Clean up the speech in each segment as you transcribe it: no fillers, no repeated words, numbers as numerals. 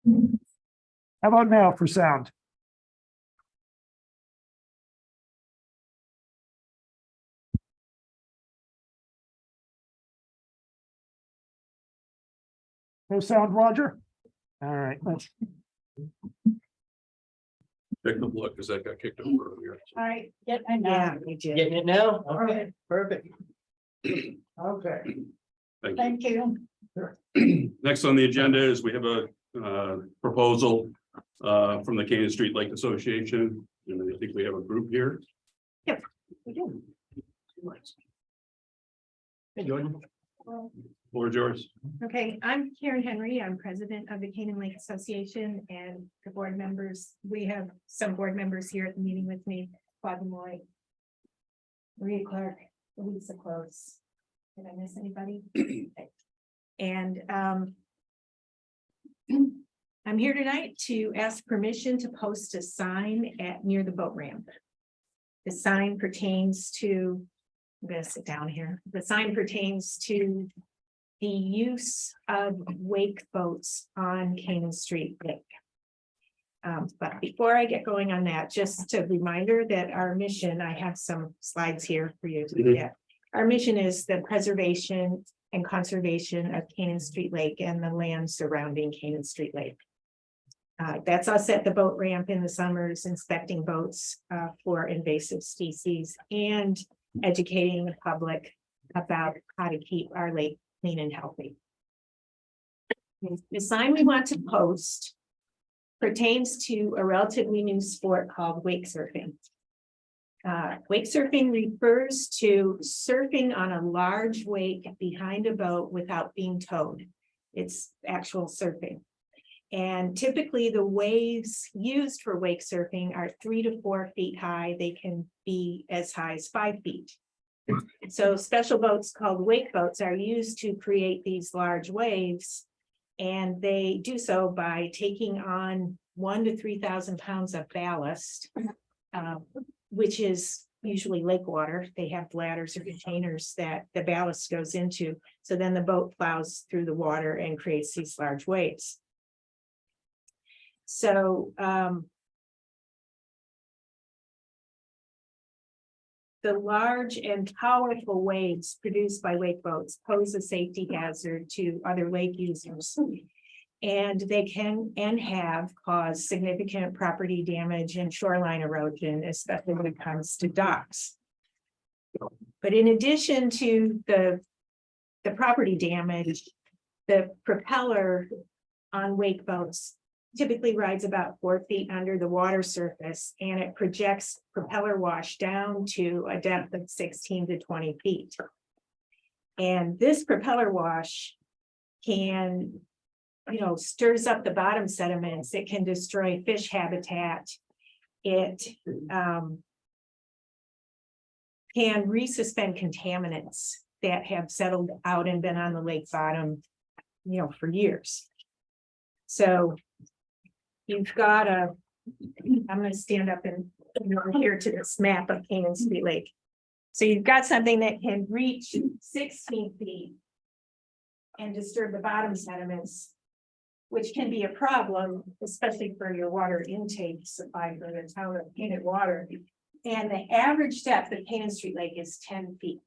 How about now for sound? No sound, Roger? All right, let's, Take a look, because that got kicked over earlier. All right, and Yeah, we did. Getting it now? All right. Okay, perfect. okay. Thank you. thank you. Next on the agenda is we have a proposal from the Canaan Street Lake Association, and I think we have a group here. We do. Hey, Jordan. Floor is yours. Okay, I'm Karen Henry. I'm president of the Canaan Lake Association and the board members. We have some board members here at the meeting with me. Claude Moy, Maria Clark, Lisa Close. Did I miss anybody? And I'm here tonight to ask permission to post a sign near the boat ramp. The sign pertains to, I'm gonna sit down here. The sign pertains to the use of wake boats on Canaan Street Lake. But before I get going on that, just a reminder that our mission, I have some slides here for you to look at. Our mission is the preservation and conservation of Canaan Street Lake and the land surrounding Canaan Street Lake. That's us at the boat ramp in the summers, inspecting boats for invasive species and educating the public about how to keep our lake clean and healthy. The sign we want to post pertains to a relatively new sport called wake surfing. Wake surfing refers to surfing on a large wake behind a boat without being towed. It's actual surfing. And typically the waves used for wake surfing are 3 to 4 feet high. They can be as high as 5 feet. So special boats called wake boats are used to create these large waves. And they do so by taking on 1,000 to 3,000 pounds of ballast, which is usually lake water. They have bladders or containers that the ballast goes into. So then the boat plows through the water and creates these large waves. So the large and powerful waves produced by wake boats pose a safety hazard to other lake users. And they can and have caused significant property damage and shoreline erosion, especially when it comes to docks. But in addition to the property damage, the propeller on wake boats typically rides about 4 feet under the water surface, and it projects propeller wash down to a depth of 16 to 20 feet. And this propeller wash can, stirs up the bottom sediments. It can destroy fish habitat. It can resuspend contaminants that have settled out and been on the lake bottom, for years. So you've got I'm going to stand up and over here to this map of Canaan Street Lake. So you've got something that can reach 16 feet and disturb the bottom sediments, which can be a problem, especially for your water intake supply for the town of Canaan water. And the average depth of Canaan Street Lake is 10 feet.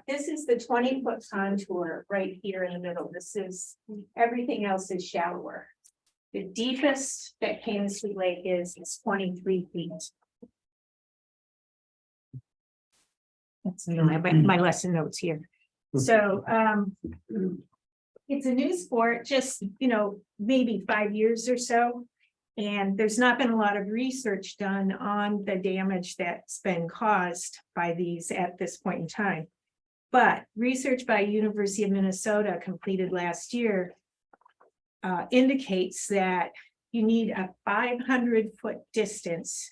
This is the 20-foot contour right here in the middle. Everything else is shallower. The deepest that Canaan Street Lake is 23 feet. That's my lesson notes here. So it's a new sport, just maybe 5 years or so. And there's not been a lot of research done on the damage that's been caused by these at this point in time. But research by University of Minnesota completed last year indicates that you need a 500-foot distance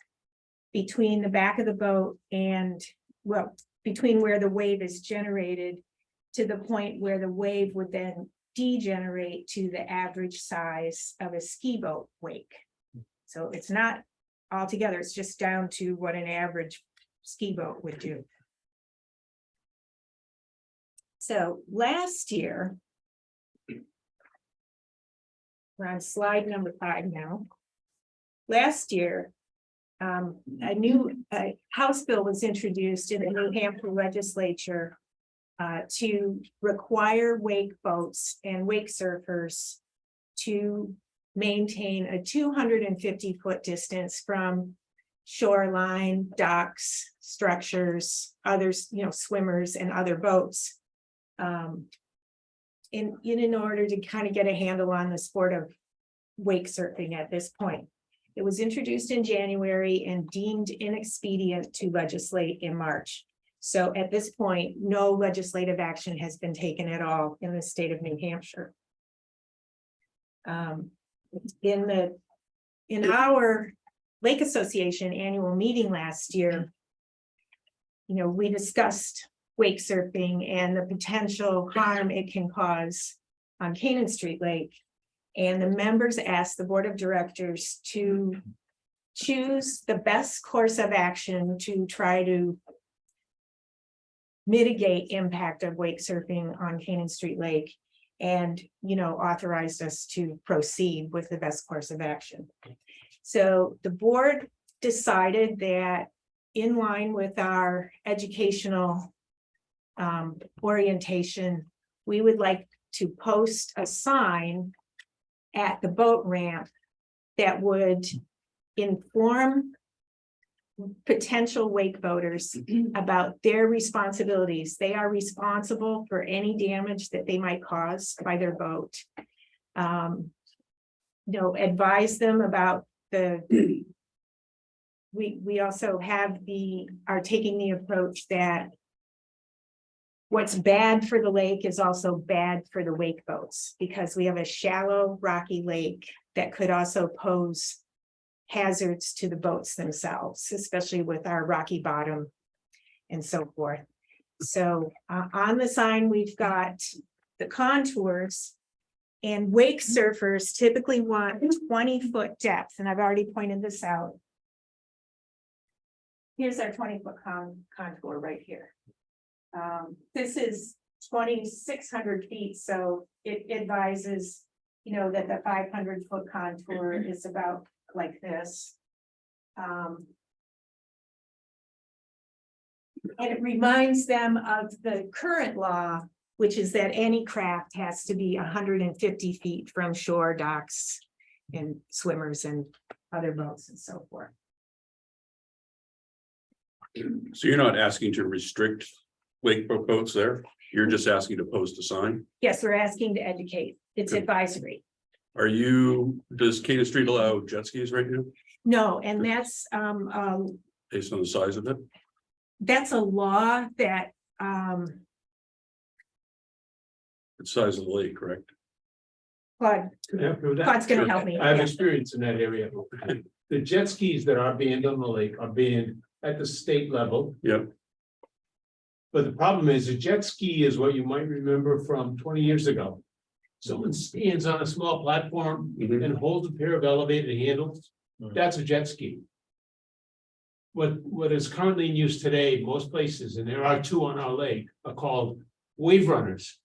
between the back of the boat and, between where the wave is generated to the point where the wave would then degenerate to the average size of a ski boat wake. So it's not altogether, it's just down to what an average ski boat would do. So last year, We're on slide number 5 now. Last year, a new House bill was introduced in the New Hampshire legislature to require wake boats and wake surfers to maintain a 250-foot distance from shoreline, docks, structures, others, swimmers and other boats. In order to kind of get a handle on the sport of wake surfing at this point. It was introduced in January and deemed inexpedient to legislate in March. So at this point, no legislative action has been taken at all in the state of New Hampshire. In our Lake Association annual meeting last year, we discussed wake surfing and the potential harm it can cause on Canaan Street Lake. And the members asked the board of directors to choose the best course of action to try to mitigate impact of wake surfing on Canaan Street Lake, and authorized us to proceed with the best course of action. So the board decided that in line with our educational orientation, we would like to post a sign at the boat ramp that would inform potential wake boaters about their responsibilities. They are responsible for any damage that they might cause by their boat. Advise them about we also are taking the approach that what's bad for the lake is also bad for the wake boats, because we have a shallow, rocky lake that could also pose hazards to the boats themselves, especially with our rocky bottom and so forth. So on the sign, we've got the contours, and wake surfers typically want 20-foot depth. And I've already pointed this out. Here's our 20-foot contour right here. This is 2,600 feet. So it advises, that the 500-foot contour is about like this. And it reminds them of the current law, which is that any craft has to be 150 feet from shore, docks, and swimmers and other boats and so forth. So you're not asking to restrict wake boats there? You're just asking to post a sign? Yes, we're asking to educate. It's advisory. Does Canaan Street allow jet skis right now, No, and that's based on the size of it? a law that The size of the lake, correct? Claude, Claude's gonna help me. I have Yeah. experience in that area. The jet skis that are banned on the lake are banned at the state level. Yep. But the problem is a jet ski is what you might remember from 20 years ago. Someone stands on a small platform Mhm. and holds a pair of elevated handles. That's a jet ski. What is currently in use today, most places, and there are 2 on our lake, are called wave runners.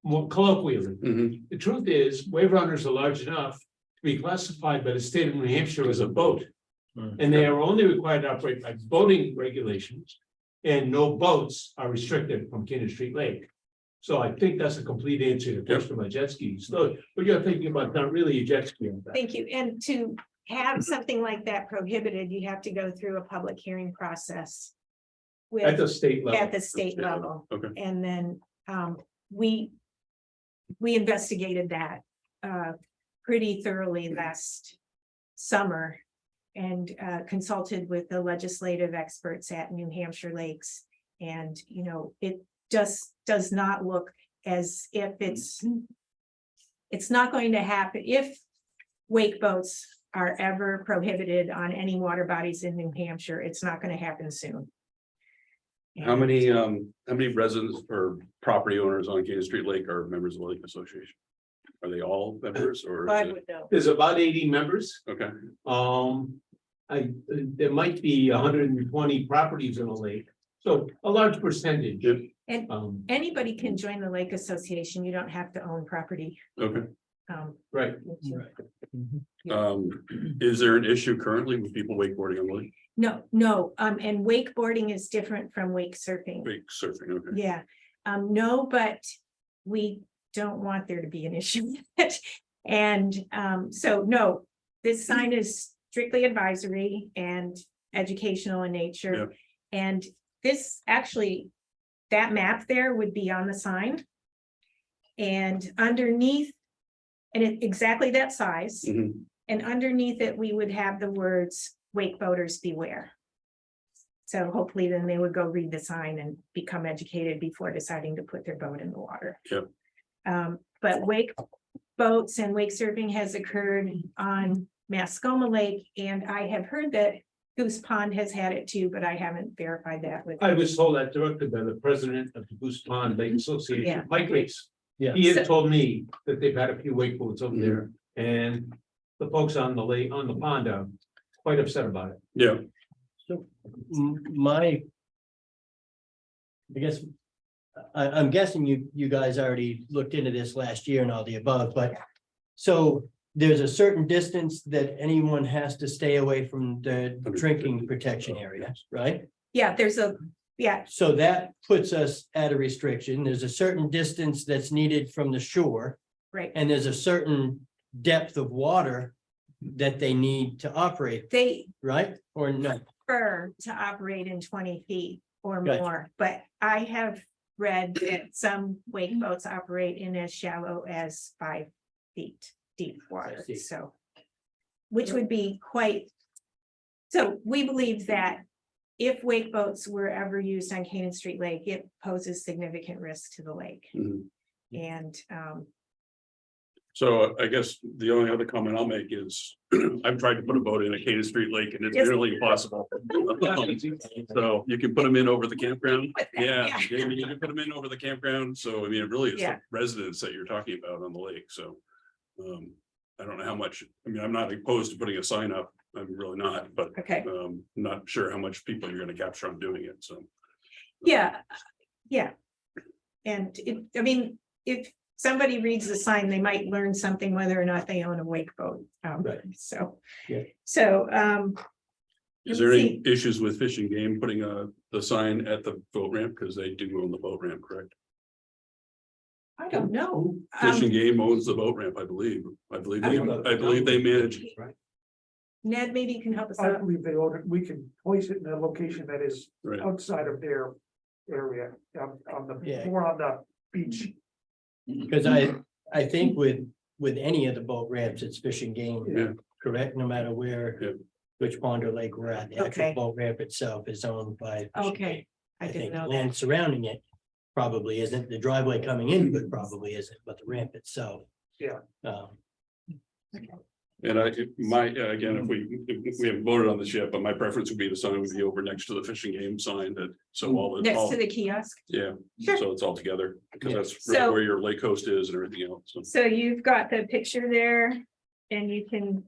More colloquially. Mhm. The truth is, wave runners are large enough to be classified by the state of New Hampshire as a boat. And they are only required to operate by boating regulations. And no boats are restricted from Canaan Street Lake. So I think that's a complete answer to the question about jet skis. So what you're thinking about, is not really a jet ski. Thank you. And to have something like that prohibited, you have to go through a public hearing process At the with, state level. at the state level. Okay. And then we investigated that pretty thoroughly last summer and consulted with the legislative experts at New Hampshire Lakes. And, it just does not look as if it's not going to happen. If wake boats are ever prohibited on any water bodies in New Hampshire, it's not going to happen soon. How many residents or property owners on Canaan Street Lake are members of the Lake Association? Are they all members or? is Claude it- would know. There's about 80 members. Okay, There might be 120 properties in the lake, so a large percentage. Yep. And anybody can join the Lake Association. You don't have to own property. okay, Right. Is there an issue currently with people wakeboarding on the lake? No, and wakeboarding is different from wake surfing. Wake surfing, okay. Yeah, no, but we don't want there to be an issue with it. And so, no, this sign is strictly advisory and educational in nature. Yep. And this actually, that map there would be on the sign. And underneath, and it exactly that size, Mhm. and underneath it, we would have the words "Wake boaters beware." So hopefully then they would go read the sign and become educated before deciding to put their boat in the water. Yep. But wake boats and wake surfing has occurred on Mascoma Lake, and I have heard that Goose Pond has had it too, but I haven't verified that with. I was told that directly by the president of the Goose Pond Lake Yeah. Association, Mike Reese. Yeah. He had So- told me that they've had a few wake boats over Mhm. there, and the folks on the lake, on the pond are quite upset about it. Yeah, So my. I guess. I'm guessing you guys already looked into this last year and all the above, but. So there's a certain distance that anyone has to stay away from the drinking protection area, right? Yeah, there's a, yeah, So that puts us at a restriction. There's a certain distance that's needed from the shore. right. And there's a certain depth of water that they need to operate, They right? Or no? prefer to operate in 20 feet or Gotcha. more, but I have read that some wake boats operate in as shallow as 5 feet deep water, see. so. Which would be quite. So we believe that if wake boats were ever used on Canaan Street Lake, it poses significant risk to the lake. Mhm. And So I guess the only other comment I'll make is, I've tried to put a boat in a Canaan Street Lake and it's Yes. nearly impossible. So you can put them in over the campground. With that, Yeah, yeah. you can put them in over the campground. So I mean, it really is the Yeah. residents that you're talking about on the lake, so. I don't know how much, I mean, I'm not opposed to putting a sign up. I'm really not, but okay, not sure how much people you're gonna capture on doing it, so. yeah, yeah. And it, I mean, if somebody reads the sign, they might learn something whether or not they own a wake boat. Right. So. Yeah. So, Is let there me any see. issues with Fishing Game putting the sign at the boat ramp? Because they do own the boat ramp, correct? I don't know. Fishing Game owns the boat ramp, I believe. I believe they manage. it. Right. Ned, maybe you can help us I out. believe they own it. We can place it in a location that is Right, outside of their area, Yeah. more on the beach. Because I think with any of the boat ramps, it's fishing game. Yeah. Correct, no matter where, Yeah. which pond or lake we're at, the actual Okay. boat ramp itself is owned by. Fishing Okay, Game. I didn't think know land that. surrounding it probably isn't, the driveway coming in, but probably isn't, but the ramp itself. Yeah. and again, if we haven't voted on this yet, but my preference would be the sign would be over next to the Fishing Game sign that, so all the. Next all- to the kiosk. Yeah, Sure. so it's all together, because Yeah. that's right So- where your lake coast is and everything else, so, So you've got the picture there and you can,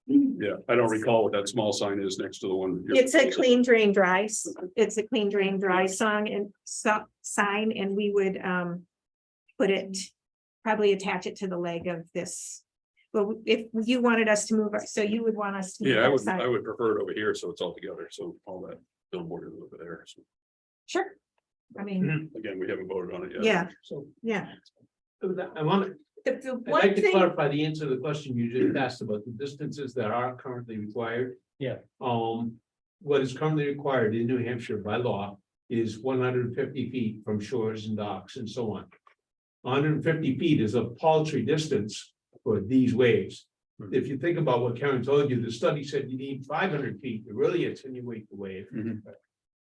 yeah, I don't recall what that small sign is next to the one. you're- it's a clean drain dry, it's a clean drain dry sign and we would put it, probably attach it to the leg of this. Well, if you wanted us to move, so you would want us to. move Yeah, that I sign. would prefer it over here, so it's all together, so all that billboard is over there, so, Sure. I mean, again, we haven't voted on it yet. yeah, So yeah. I want The I'd one like to thing, clarify the answer to the question you just asked about the distances that are currently required. Yeah. What is currently required in New Hampshire by law is 150 feet from shores and docks and so on. 150 feet is a paltry distance for these waves. If you think about what Karen told you, the study said you need 500 feet to really attenuate the wave. Mhm.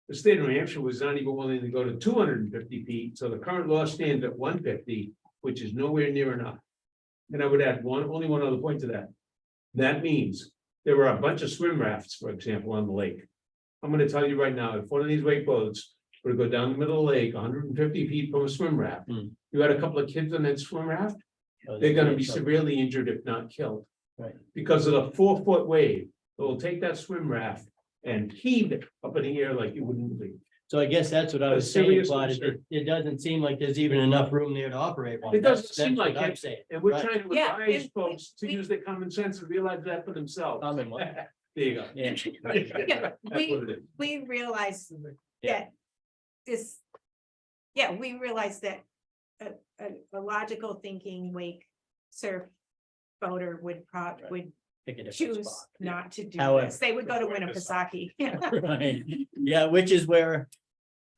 The state of New Hampshire was not even willing to go to 250 feet, so the current law stands at 150, which is nowhere near enough. And I would add only one other point to that. That means there were a bunch of swim rafts, for example, on the lake. I'm gonna tell you right now, if one of these wake boats were to go down the middle of the lake, 150 feet from a swim raft, Hmm. you had a couple of kids on that swim raft, they're gonna be severely injured if not killed. Right. Because of the 4-foot wave, it will take that swim raft and heave it up in the air like you wouldn't believe. So I guess that's what I was A saying, serious Claude, concern. it doesn't seem like there's even enough room there to operate one. It doesn't That's seem like what I'm it. saying. And we're Right. trying to Yeah, advise and folks to we- use their common sense and realize that for themselves. Common what? There you go. Yeah. Yeah, That's what it is. we realize Yeah. that this, yeah, we realize that a logical thinking wake surf boater would would Pick a different choose spot. not to do However- this. They would go to Winnipesaukee. Right, yeah, which is where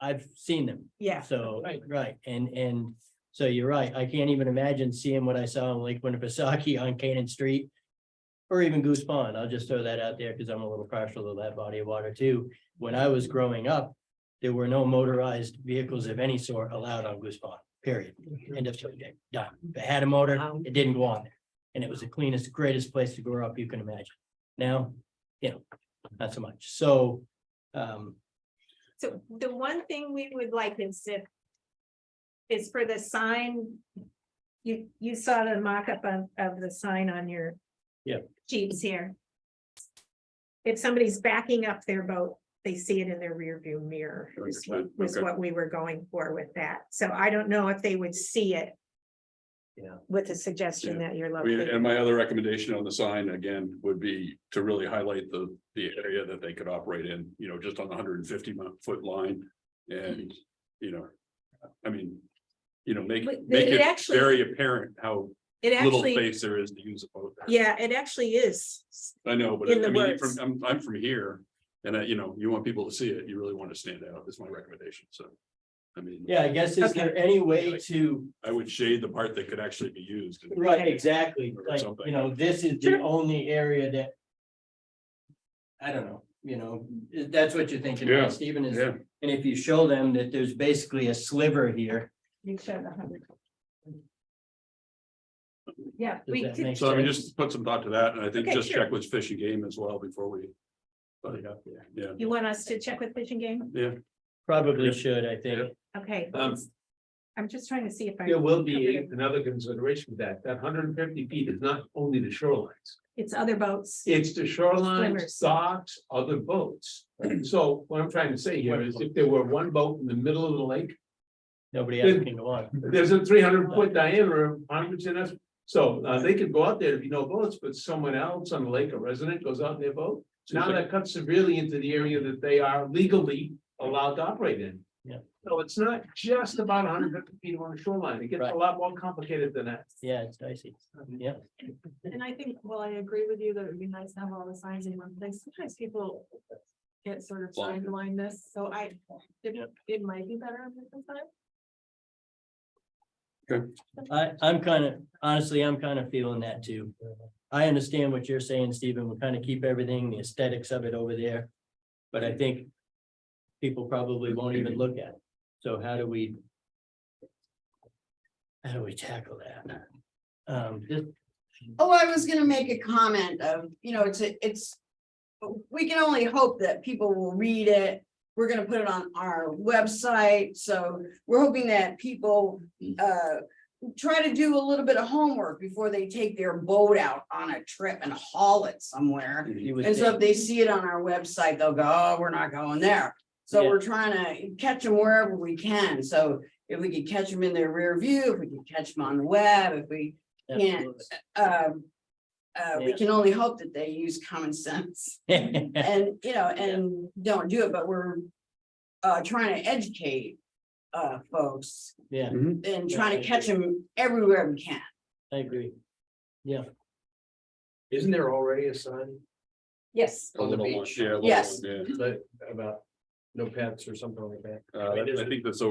I've seen them. Yeah, So, Right. right, and so you're right, I can't even imagine seeing what I saw in Lake Winnipesaukee on Canaan Street. Or even Goose Pond, I'll just throw that out there because I'm a little partial to that body of water too. When I was growing up, there were no motorized vehicles of any sort allowed on Goose Pond, period. End of story, done. If it had a motor, it didn't go on there. And it was the cleanest, greatest place to grow up you can imagine. Now, not so much, so. so the one thing we would like is for the sign. You saw the mock-up of the sign on your Yep. sheets here. If somebody's backing up their boat, they see it in their rear view mirror, was Okay. what we were going for with that. So I don't know if they would see it. Yeah. With the suggestion that you're I mean, located. and my other recommendation on the sign again would be to really highlight the area that they could operate in, just on the 150-foot line. And, I mean, make But make it it actually- very apparent how It little actually, space there is to use a boat. there. yeah, it actually is. I know, but in the I mean, words. I'm from here, and you want people to see it, you really want to stand out, is my recommendation, so. I mean. Yeah, I guess, is there any way to, I would shade the part that could actually be used. right, exactly, Or like, something. this is the only area that. I don't know, that's what you're thinking, Yeah, right, Stephen, is, Yeah, and if you show them that there's basically a sliver here. You showed 100. Yeah, Does we that could, make so I mean, sense? just put some thought to that, and I think Okay, just sure. check with Fish and Game as well before we. Put it up there. Yeah, you want us to check with Fish and Game? yeah, Probably Yeah. should, I think. Okay. I'm just trying to see if I. There will be another consideration with that 150 feet is not only the shorelines. It's other boats. It's the shorelines, Swimmers. docks, other boats. So what I'm trying to say here is if there were one boat in the middle of the lake, Nobody else can go on. there's a 300-foot diameter, 100%. That's so they could go out there to be no boats, but someone else on the lake, a resident goes out in their boat. Now that cuts severely into the area that they are legally allowed to operate in. Yeah. So it's not just about 150 feet on the shoreline. It gets Right. a lot more complicated than that. Yeah, it's dicey, yeah. And I think, well, I agree with you that it'd be nice to have all the signs in one place. Sometimes people get sort of sign blindness, so it might be better on different side. I'm kind of, honestly, I'm kind of feeling that too. I understand what you're saying, Stephen, we'll kind of keep everything, the aesthetics of it over there. But I think people probably won't even look at it. So how do we tackle that? Just, Oh, I was gonna make a comment of, it's. We can only hope that people will read it. We're gonna put it on our website, so we're hoping that people try to do a little bit of homework before they take their boat out on a trip and haul it somewhere. you would And so think- if they see it on our website, they'll go, oh, we're not going there. So Yeah. we're trying to catch them wherever we can. So if we could catch them in their rear view, if we can catch them on the web, if we can't, Absolutely. we Yeah. can only hope that they use common sense and, and don't do it, but we're trying to educate folks Yeah, and Yeah, trying I to catch them everywhere we can. I agree. Isn't there already a sign Yes, a on the little one, beach? yeah. a little Yes. one, yeah. But about no pets or something like that? I think that's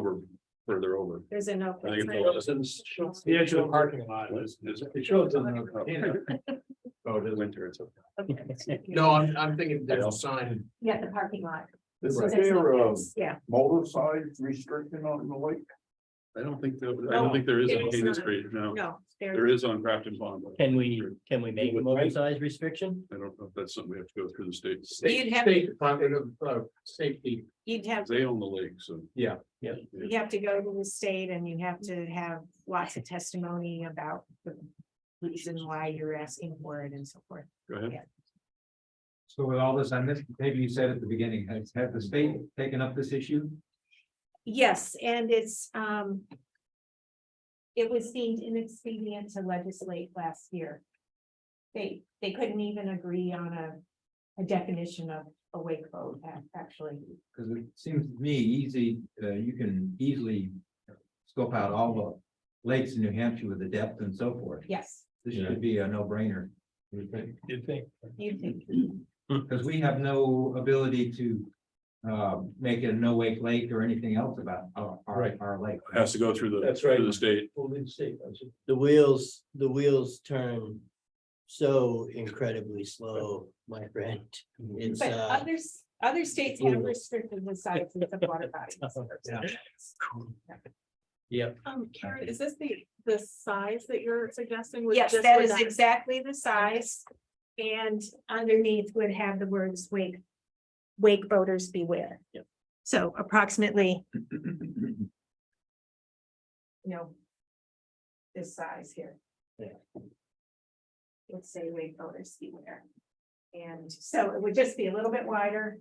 further over. there's a note. I think it's The edge of the parking lot. It shows in the. Oh, the winter, it's okay. No, I'm thinking there's a sign. Yeah, the parking lot. Is There's there no a fence. Yeah, motor side restriction on the lake? I don't think there is it on is Canaan not. Street, no, no, there there, is on Crafton Pond. but Can we make a motor size restriction? I don't know if that's something we have to go through the state. You'd have- State Department of Safety. you'd have, They own the lake, so. Yeah. Yeah. you have to go to the state and you have to have lots of testimony about the reason why you're asking for it and so forth. Go ahead. Yeah. So with all this, I missed, maybe you said at the beginning, has the state taken up this issue? Yes, and it's, it was deemed inexpedient to legislate last year. They couldn't even agree on a definition of a wake boat, actually. Because it seems to me easy, you can easily scope out all the lakes in New Hampshire with the depth and so forth. Yes, This should be a no-brainer. You'd think. you think, Because we have no ability to make it a no-wake lake or anything else about Right. our lake. Has to go through the, That's right. through the state. Only the state does it. The wheels turn so incredibly slow, my friend. It's, but other states have restricted the sizes of water bodies. Yeah. Karen, is this the size that you're suggesting? with Yes, just that with is exactly the size. And underneath would have the words wake boaters beware. Yep. So approximately, this size here. Yeah. Let's say wake boaters beware. And so it would just be a little bit wider.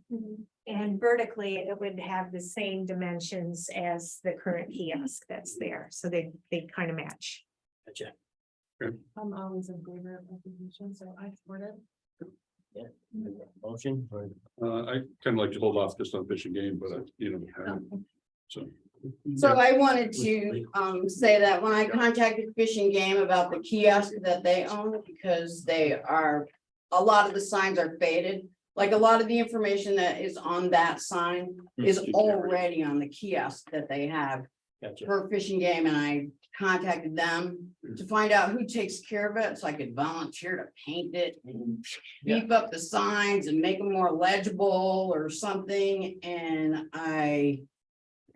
And vertically, it would have the same dimensions as the current kiosk that's there. So they kind of match. Gotcha. I'm always in favor of recognition, so I support it. Motion or? I kind of like to hold off just on fishing game, but so. So I wanted to say that when I contacted Fish and Game about the kiosk that they own, because a lot of the signs are faded. Like a lot of the information that is on that sign is already on the kiosk that they have Gotcha. for Fish and Game, and I contacted them to find out who takes care of it, so I could volunteer to paint it and beef up the signs and make them more legible or something, and I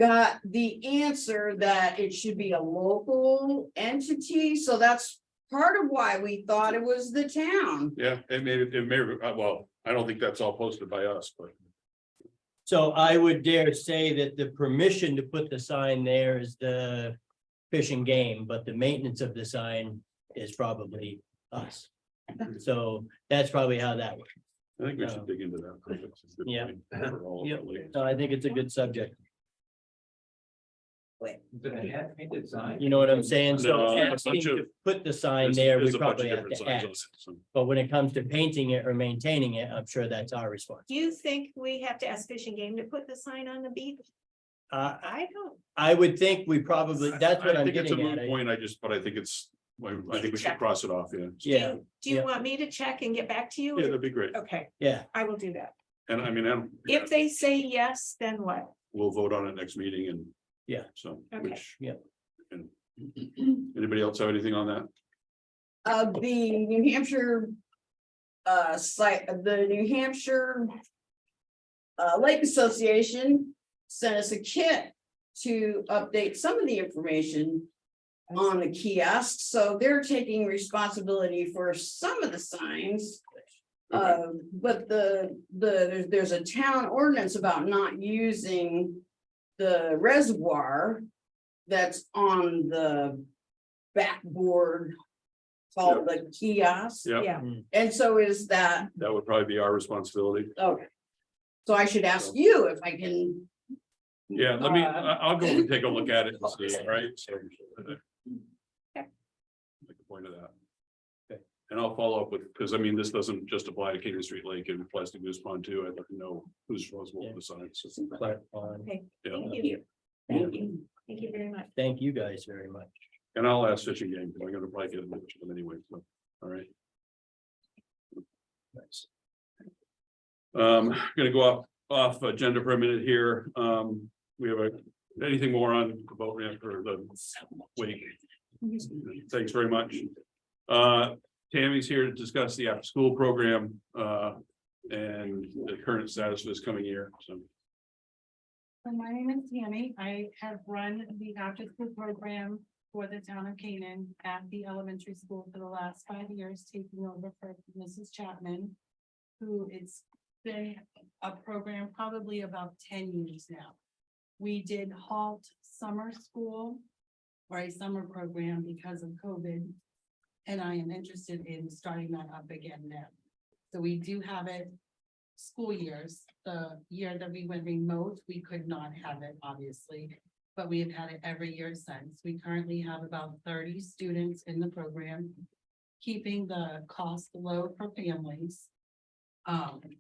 got the answer that it should be a local entity, so that's part of why we thought it was the town. Yeah, it may, well, I don't think that's all posted by us, but So I would dare say that the permission to put the sign there is the Fish and Game, but the maintenance of the sign is probably us. So that's probably how that works. I think we should dig into that. It's a good Yeah. point for all Yep. the leagues. So I think it's a good subject. Did I have painted sign? You know what I'm saying? So No, a asking bunch to of- put the sign There's- there, we there's a bunch of probably have different to signs on ask. it, so. But when it comes to painting it or maintaining it, I'm sure that's our response. Do you think we have to ask Fish and Game to put the sign on the beach? I don't. I would think we probably, that's what I I'm think it's a getting moot at. point, but I think it's, I think we should cross it off, yeah. Yeah, Do you yeah. want me to check and get back to you? Yeah, that'd be great. Okay, yeah. I will do that. And I mean, If they say yes, then what? we'll vote on it next meeting and. Yeah. So, Okay. which. Yeah. and Anybody else have anything on that? The New Hampshire site, the New Hampshire Lake Association sent us a kit to update some of the information on the kiosk, so they're taking responsibility for some of the signs. But there's a town ordinance about not using the reservoir that's on the backboard called the kiosk. Yeah, Yeah, And so is that, that would probably be our responsibility. okay. So I should ask you if I can, Yeah, let me, I'll go and take a look at it and see, all right? So, Okay. Make a point of that. Okay, and I'll follow up with, because I mean, this doesn't just apply to Canaan Street Lake, it applies to Goose Pond too. I'd like to know who's responsible for the signs. okay, Yeah, thank you. Thank you. Thank you very much. Thank you guys very much. and I'll ask Fishing Game, because I'm gonna probably get a bunch of them anyway, so, all right. Nice. Gonna go off agenda for a minute here. We have anything more on the boat ramp or the wake? Thanks very much. Tammy's here to discuss the after-school program, and the current status of this coming year, so. My name is Tammy. I have run the after-school program for the town of Canaan at the elementary school for the last 5 years, taking over for Mrs. Chapman, who it's been a program probably about 10 years now. We did halt summer school or a summer program because of COVID, and I am interested in starting that up again now. So we do have it school years. The year that we went remote, we could not have it, obviously, but we have had it every year since. We currently have about 30 students in the program, keeping the cost low for families.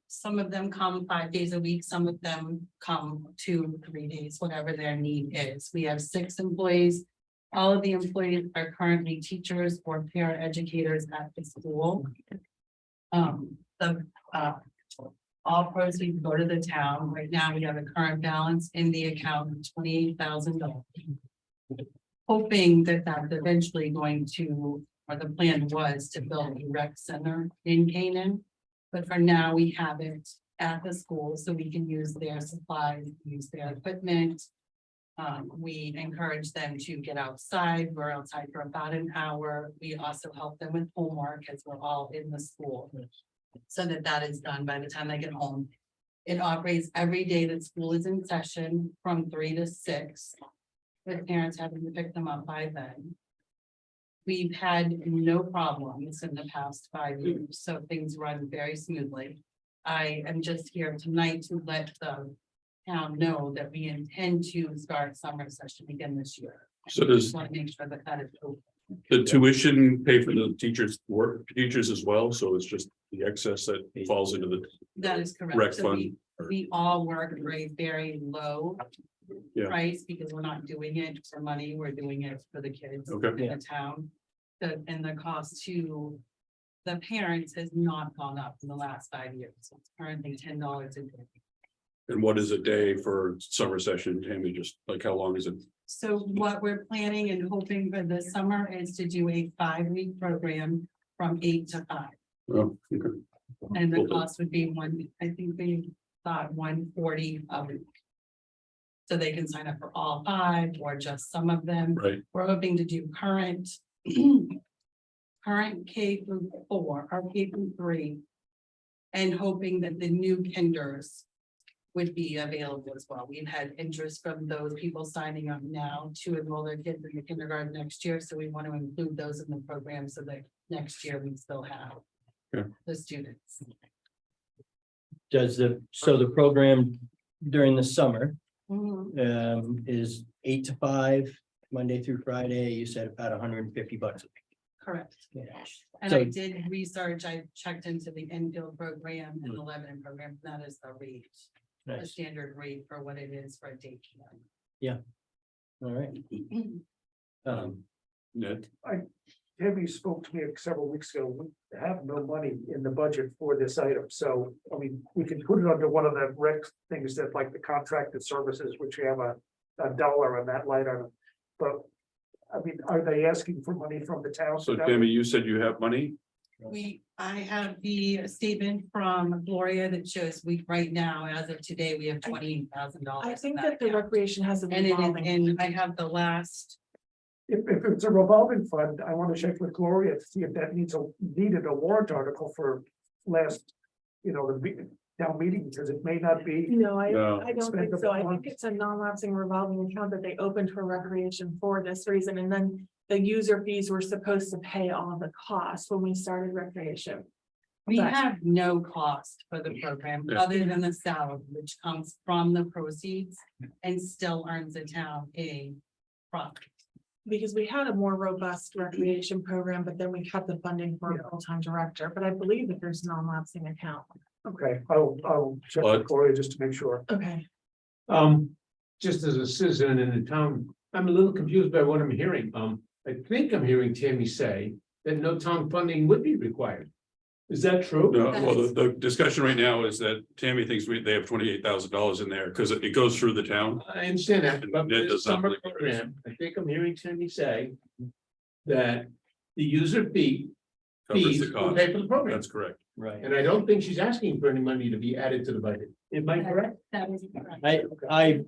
Some of them come 5 days a week, some of them come 2-3 days, whatever their need is. We have 6 employees. All of the employees are currently teachers or paraeducators at the school. All proceeds go to the town. Right now, we have a current balance in the account of $28,000. Hoping that that's eventually going to, or the plan was to build a rec center in Canaan. But for now, we have it at the school, so we can use their supplies, use their equipment. We encourage them to get outside. We're outside for about an hour. We also help them with homework as we're all in the school. So that is done by the time they get home. It operates every day that school is in session from 3 to 6. With parents having to pick them up by then. We've had no problems in the past 5 years, so things run very smoothly. I am just here tonight to let the town know that we intend to start summer session again this year. So does Just want to make sure that that is open. the tuition pay for the teachers as well? So it's just the excess that falls into the That is correct. rec So fund? we all work for a very low Yeah. price because we're not doing it for money, we're doing it for the kids in Okay. the town. And the cost to the parents has not gone up in the last 5 years. It's currently $10 a day. And what is a day for summer session? Tammy, just like how long is it? So what we're planning and hoping for this summer is to do a 5-week program from 8 to 5. Oh, okay. And the Okay. cost would be I think we thought 140 a week. So they can sign up for all 5 or just some of them. Right, We're hoping to do current K through 4 or K through 3. And hoping that the new kinders would be available as well. We've had interest from those people signing up now to enroll their kids in the kindergarten next year. So we want to include those in the program so that next year we still have Yeah. the students. So the program during the summer Mhm. is 8 to 5, Monday through Friday. You said about $150 a Correct. week. And So- I did research, I checked into the Enfield program and the Lebanon program, that is the rate, the Nice. standard rate for what it is for a daycare. All right. Ned, Tammy spoke to me several weeks ago, we have no money in the budget for this item, so, I mean, we can put it under one of the rec things that like the contracted services, which we have a dollar on that line item. But, I mean, are they asking for money from the town? so Tammy, you said you have money? I have the statement from Gloria that shows right now, as of today, we have $28,000. I think that the recreation has a And it is, revolving. and I have the last, If it's a revolving fund, I want to check with Gloria to see if that needed a warrant article for last, the town meeting, because it may not be. No, No. I don't think so. I think it's a non-lapsing revolving account that they opened for recreation for this reason, and then the user fees were supposed to pay all the costs when we started recreation. we But- have no cost for the program, Yeah. other than the salary, which comes from the proceeds and still earns the town a profit. Because we had a more robust recreation program, but then we cut the funding for a full-time director, but I believe that there's non-lapsing account. Okay, I'll check with Gloria just to make sure. Okay. Just as a citizen in the town, I'm a little confused by what I'm hearing. I think I'm hearing Tammy say that no town funding would be required. Is that true? No, well, the discussion right now is that Tammy thinks they have $28,000 in there because it goes through the town. I understand that, but Ned this does not summer believe there is. program, I think I'm hearing Tammy say that the user fee Covers fees the will cost. pay for the program. That's correct. Right. And I don't think she's asking for any money to be added to the budget. Am I correct? That is correct.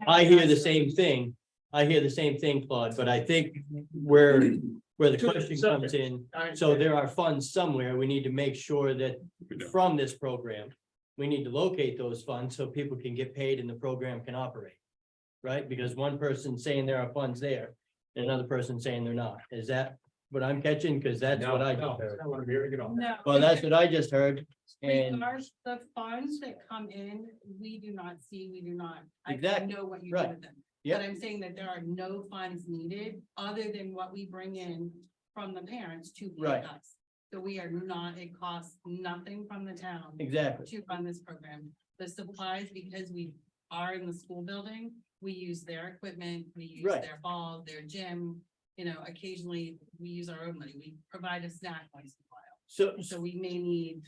I hear the same thing. I hear the same thing, Claude, but I think where the To the question subject. comes in, I so there are funds somewhere. We need to make sure that We know. from this program, we need to locate those funds so people can get paid and the program can operate. Right? Because one person saying there are funds there, and another person saying they're not. Is that what I'm catching? Because that's what I just No, heard. I want to hear it all. No. Well, that's what I just heard. And Regards, the funds that come in, we do not see, we do not, I Exactly, don't know what you do right. with them. Yep. But I'm saying that there are no funds needed other than what we bring in from the parents to pay Right. us. So we are not, it costs nothing from the town exactly, to run this program. The supplies, because we are in the school building, we use their equipment, we use Right. their ball, their gym. You know, occasionally we use our own money. We provide a snack once in a while. so, So we may need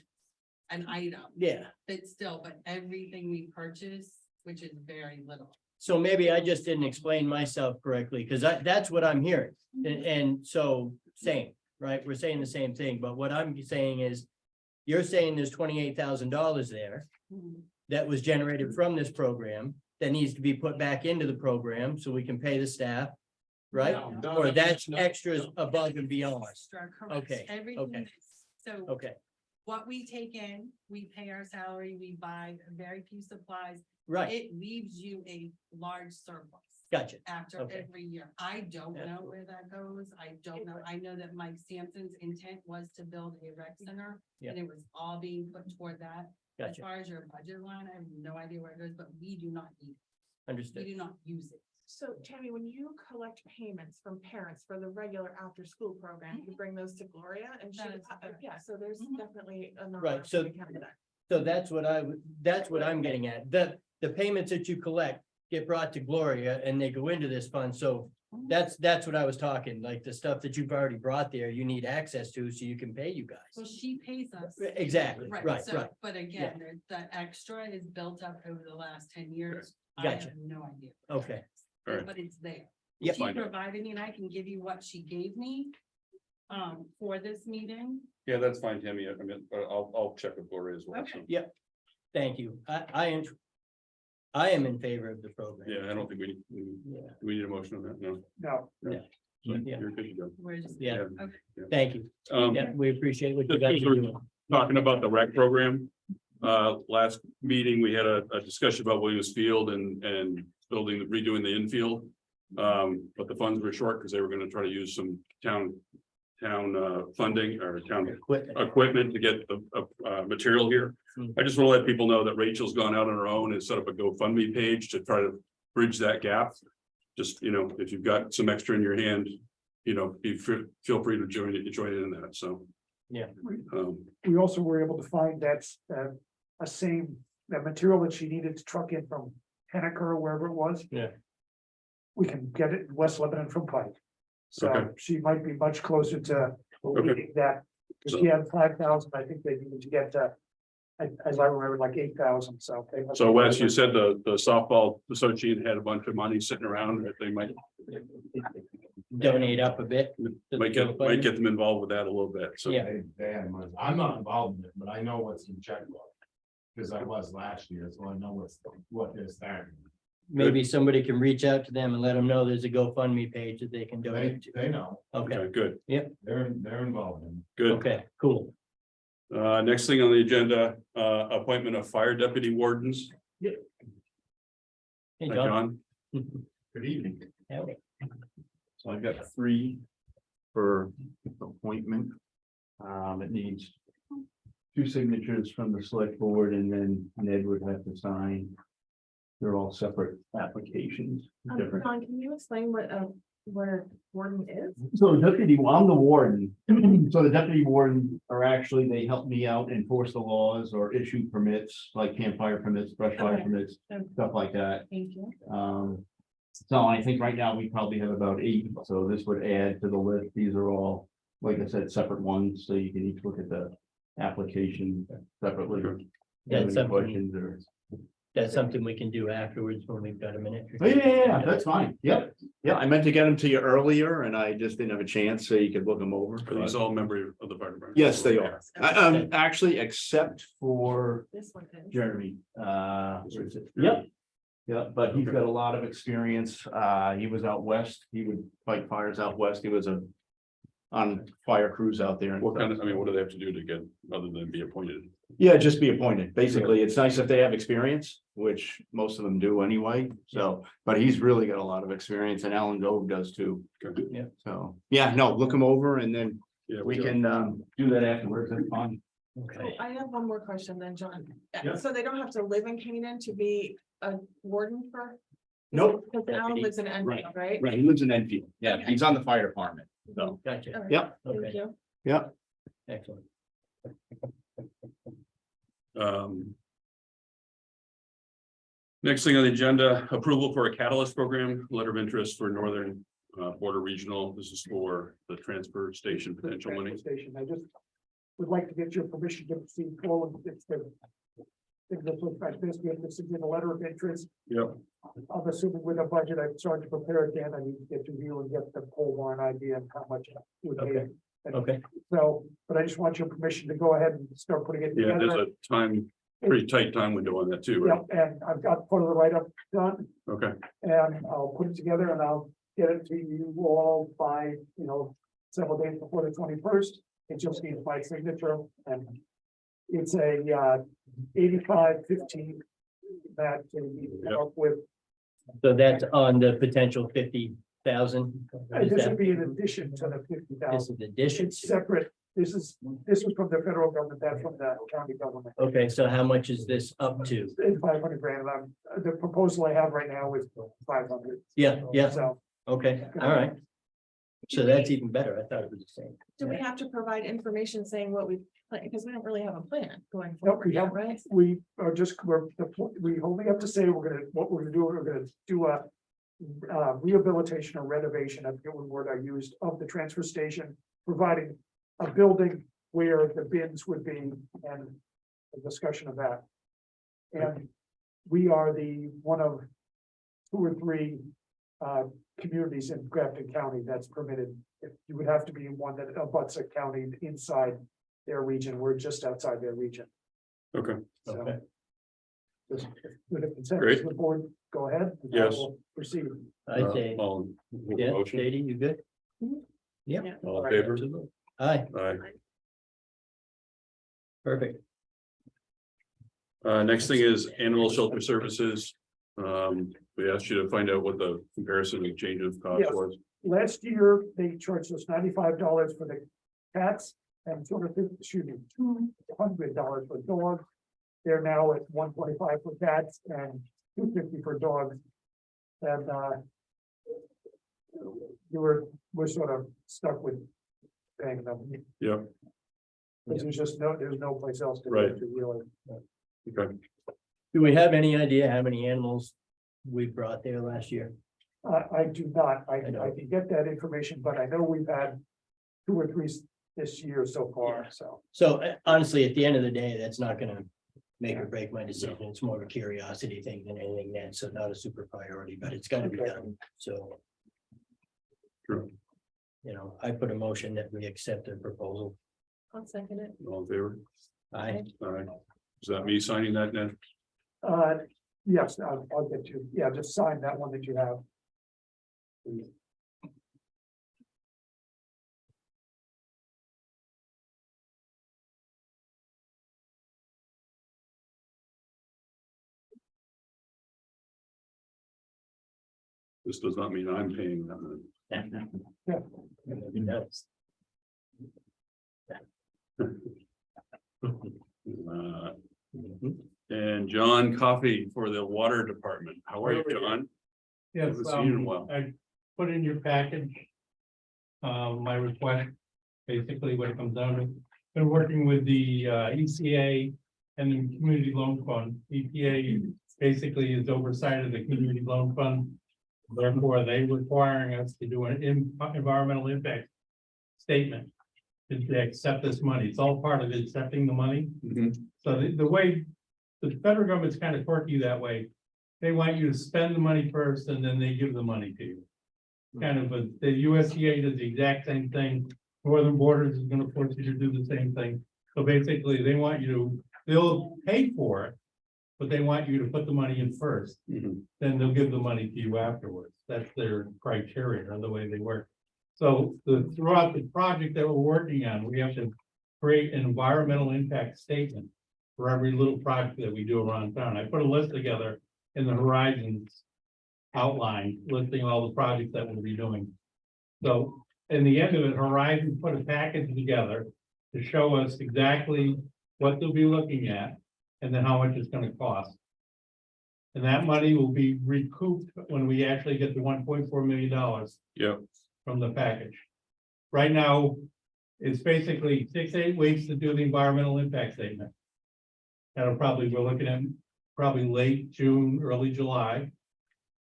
an item, yeah, but still, but everything we purchase, which is very little. so maybe I just didn't explain myself correctly, because that's what I'm hearing. And so, same, right, we're saying the same thing, but what I'm saying is, you're saying there's $28,000 there that was generated from this program that needs to be put back into the program so we can pay the staff, right? No, Or no, that's no, extras no. above and beyond. Extra, correct. Okay, Everything okay. is- So Okay, what we take in, we pay our salary, we buy very few supplies. right, It leaves you a large surplus. gotcha. After Okay. every year. I don't know where that goes. I don't know. I know that Mike Sampson's intent was to build a rec center. Yeah. And it was all being put toward that. As Gotcha, far as your budget line, I have no idea where it goes, but we do not need, we understood. do not use it. So Tammy, when you collect payments from parents for the regular after-school program, you bring those to Gloria and she, That is correct. yeah, so there's Mhm. definitely a number. Right, so- So that's what that's what I'm getting at. The payments that you collect get brought to Gloria and they go into this fund. So that's what I was talking, like the stuff that you've already brought there, you need access to so you can pay you Well, guys. she pays us. Exactly, right, So, right. but again, there's the extra is built up over the last 10 years. I Gotcha. have no idea. Okay, All right. But it's there. Yep. She provided me and I can give you what she gave me. For this meeting. Yeah, that's fine, Tammy. I mean, I'll check with Gloria as well. so. Okay. thank you. I am in favor of the program. Yeah, I don't think Yeah, we need a motion on that, no. No, Yeah. Yeah. You're good to go. We're just. Yeah. Okay. thank you. Yeah, we appreciate what you Just guys as are we're doing. talking about the rec program. Last meeting, we had a discussion about Williams Field and redoing the infield. But the funds were short because they were gonna try to use some town funding or town Equipment. equipment to get the material here. Hmm. I just want to let people know that Rachel's gone out on her own and set up a GoFundMe page to try to bridge that gap. Just, if you've got some extra in your hand, feel free to join in that, so. Yeah. we also were able to find that's that material that she needed to truck in from Henniker or wherever it was. Yeah. We can get it in West Lebanon from Pike. So Okay. she might be much closer to Okay. that. If she had 5,000, I think they needed to get as I remember, like 8,000, so. they must- So Wes, you said the softball association had a bunch of money sitting around that they might Donate up a bit. might get them involved with that a little bit, so. Yeah. I'm not involved in it, but I know what's in checkbook. Cause I was last year, so I know what is there. Maybe somebody can reach out to them and let them know there's a GoFundMe page that they can They, donate to. they know, Okay, Okay, good, they're involved in good. okay, cool. Next thing on the agenda, appointment of fire deputy wardens. Hey, Hi, John. John. it. Good evening. Howdy. So I've got 3 for appointment. It needs 2 signatures from the select board and then Ned would have to sign. They're all separate applications, different. John, can you explain what a warden is? So I'm the warden. So the deputy warden are actually, they help me out enforce the laws or issue permits, like campfire permits, brush fire Okay. permits, stuff like that. Thank you. So I think right now we probably have about 8, so this would add to the list. These are all, like I said, separate ones, so you can each look at the application separately. If you have That's any something, questions or? that's something we can do afterwards when we've got a minute. or Oh, two. yeah, that's fine. Yep. Yeah, I meant to get them to you earlier and I just didn't have a chance, so you could look them over. Are these all members of the fire department? Yes, they are. Actually, except for This one is. Jeremy, where is it? Yep. Yeah, but he's got a lot of experience. He was out west. He would fight fires out west. He was a on fire crews out there. and What stuff. kind of, I mean, what do they have to do to get, other than be appointed? Yeah, just be appointed. Basically, it's nice if they have experience, which most of them do anyway. So, but he's really got a lot of experience and Alan Gove does too. Okay. Yeah. So, yeah, no, look him over and then Yeah, we can do that afterwards. That's fine. Okay. I have one more question then, John. Yeah. So they don't have to live in Canaan to be a warden for? Nope. Because Alan lives in Enfield, right? Right, he lives in Enfield. Yeah, he's on the fire department. So, Gotcha. All right, Yep. Thank Okay. you. yeah. Excellent. Next thing on the agenda, approval for a catalyst program, letter of interest for Northern Border Regional. This is for the transfer station potential money. Station, I just would like to get your permission to see forward. It's the. Things that look like this, we have to submit a letter of interest. Yep. I'm assuming with a budget, I'm starting to prepare again. I need to get to you and get the whole warrant idea and how much. it would be. Okay. Okay, So, but I just want your permission to go ahead and start putting it Yeah, there's together. a time, pretty tight time window on that too, right? Yep, and I've got part of the write-up done. Okay, And I'll put it together and I'll get it to you all by, several days before the 21st. It just needs my signature and it's a 85-15 that can be come up with. so that's on the potential 50,000. And this would be in addition to the 50,000. This is addition. It's separate. This was from the federal government, that's from the county government. Okay, so how much is this up to? It's 500 grand. And the proposal I have right now is 500. Yeah, yeah, So. okay, all right. So that's even better. I thought it was the same. Do we have to provide information saying what we, because we don't really have a plan going No, forward, we don't. right? We are just, we only have to say what we're gonna do a rehabilitation or renovation, I forget what word I used, of the transfer station, providing a building where the bins would be and a discussion of that. And we are the one of 2 or 3 communities in Grafton County that's permitted. If you would have to be one that abuts a county inside their region, we're just outside their region. okay, So. Okay. Just with a consensus Great. of the board, go ahead. and I Yes. will Proceed. I say, all, yeah, motion, Katie, you good? Yeah. all in favor? Aye, Aye. perfect. Next thing is animal shelter services. We asked you to find out what the comparison and change of cost Yes. was. Last year, they charged us $95 for the cats and $200 for dogs. They're now at $125 for cats and $250 for dogs. And we're sort of stuck with paying them. Yep, Because there's no place else to go Right. to really. okay. Do we have any idea how many animals we brought there last year? I do not, I know. can get that information, but I know we've had 2 or 3 this year so far, so. So honestly, at the end of the day, that's not gonna make or break my decision. It's more of a curiosity thing than anything then, so not a super priority, but it's gotta be Okay. done, so. True. I put a motion that we accept the proposal. I'll second it. All in favor? Aye. All right. Is that me signing that then? Yes, I'll get you, yeah, just sign that one that you have. This does not mean I'm paying that money. Maybe that's- And John Coffey for the water department. How are you, John? Yes, Haven't seen you in a while. I put in your package. My request, basically what it comes down to, been working with the ECA and the Community Loan Fund. EPA basically is oversight of the Community Loan Fund. Therefore, they requiring us to do an environmental impact statement. If they accept this money, it's all part of accepting the money. Mhm. So the way, the federal government's kind of quirky that way. They want you to spend the money first and then they give the money to you. Kind of, the USDA does the exact same thing. Northern Borders is gonna force you to do the same thing. So basically, they want you to, they'll pay for it. But they want you to put the money in first, Mhm. then they'll give the money to you afterwards. That's their criteria or the way they work. So throughout the project that we're working on, we have to create an environmental impact statement for every little project that we do around town. I put a list together in the horizons outline, listing all the projects that we'll be doing. So in the end of it, Horizon put a package together to show us exactly what they'll be looking at and then how much it's gonna cost. And that money will be recouped when we actually get the $1.4 million Yeah, from the package. Right now, it's basically 6-8 weeks to do the environmental impact statement. That'll probably, we're looking at probably late June, early July.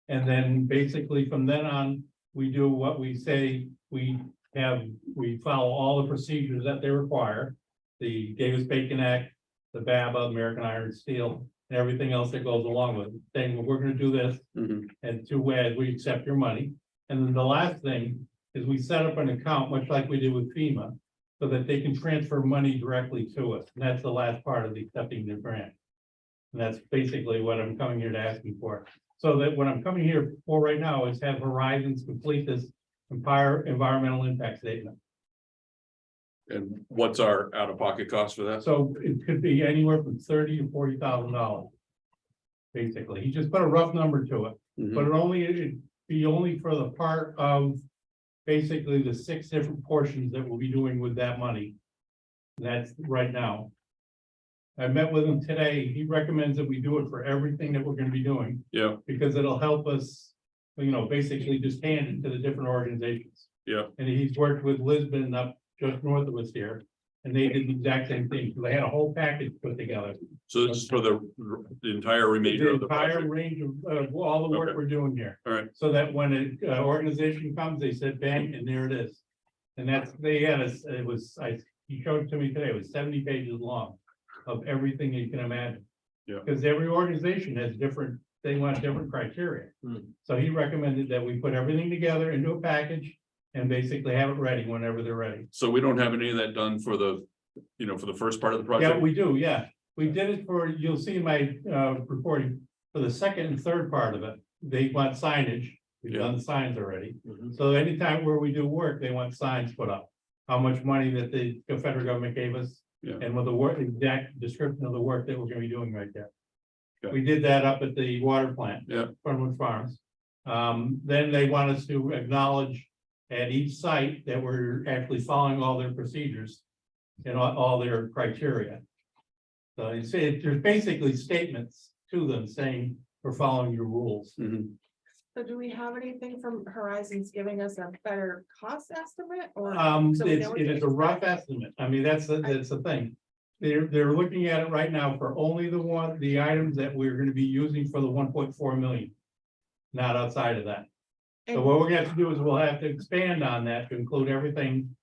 And then basically from then on, we do what we say we follow all the procedures that they require. The Davis-Bacon Act, the BABA, American Iron and Steel, and everything else that goes along with it. Saying, well, we're gonna do this, mhm, and to where we accept your money. And then the last thing is we set up an account, much like we did with FEMA, so that they can transfer money directly to us. And that's the last part of the accepting the grant. And that's basically what I'm coming here to ask you for. So that what I'm coming here for right now is have Horizons complete this entire environmental impact statement. and what's our out-of-pocket cost for that? So it could be anywhere from $30,000 to $40,000. Basically, he just put a rough number to it, Mhm. but it'd be only for the part of basically the 6 different portions that we'll be doing with that money. That's right now. I met with him today. He recommends that we do it for everything that we're gonna be doing, Yeah, because it'll help us, basically just hand it to the different organizations. yeah, And he's worked with Lisbon up just north of us here, and they did the exact same thing. So they had a whole package put together. so this is for the entire remainder The of the entire project, range of all the work Okay. we're doing here. all right, So that when an organization comes, they said bang, and there it is. And they had us, he showed it to me today, it was 70 pages long of everything you can imagine. Yeah. Because every organization has they want different criteria. Hmm. So he recommended that we put everything together into a package and basically have it ready whenever they're ready. so we don't have any of that done for the, for the first part of the Yeah, project? we do, yeah. We did it for, you'll see in my reporting, for the second and third part of it, they want signage. We've Yeah. done the signs already. Mhm. So anytime where we do work, they want signs put up. How much money that the federal government gave us. Yeah. And with the work, exact description of the work that we're gonna be doing right there. Okay. We did that up at the water plant. Yeah. Fernwood Farms. Then they want us to acknowledge at each site that we're actually following all their procedures. And all their criteria. So you say, there's basically statements to them saying, we're following your rules. Mhm. So do we have anything from Horizons giving us a better cost estimate or? so we know what It to is a rough expect? estimate. I mean, that's the thing. They're looking at it right now for only the items that we're gonna be using for the 1.4 million. Not outside of that. So And- what we're gonna have to do is we'll have to expand on that to include everything.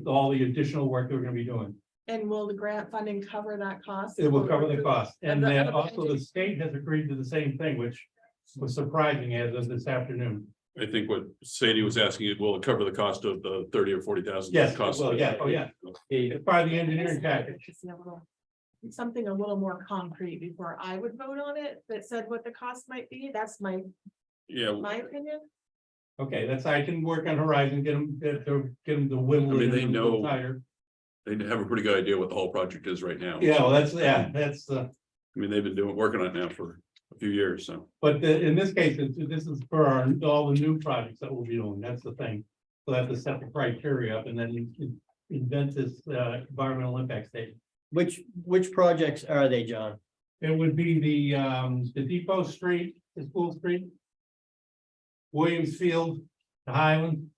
All the additional work that we're gonna be doing. And will the grant funding cover that cost? It will cover the cost. Of And the- then of the also the engineering. state has agreed to the same thing, which was surprising as of this afternoon. I think what Sadie was asking, it will it cover the cost of the 30 or 40,000? Yes, it cost? will, yeah, oh, yeah. It's part of the engineering package. To see a little- Something a little more concrete before I would vote on it that said what the cost might be. That's my Yeah, opinion. Okay, I can work on Horizon, get them to whittle. I mean, it they in a know- little tighter. they have a pretty good idea what the whole project is right now. Yeah, well, that's I mean, they've been working on it now for a few years, so. but in this case, this is for all the new projects that we'll be doing, that's the thing. So have to set the criteria up and then you invent this environmental impact statement. Which projects are they, John? It would be the Depot Street, the School Street. Williams Field, to Highland.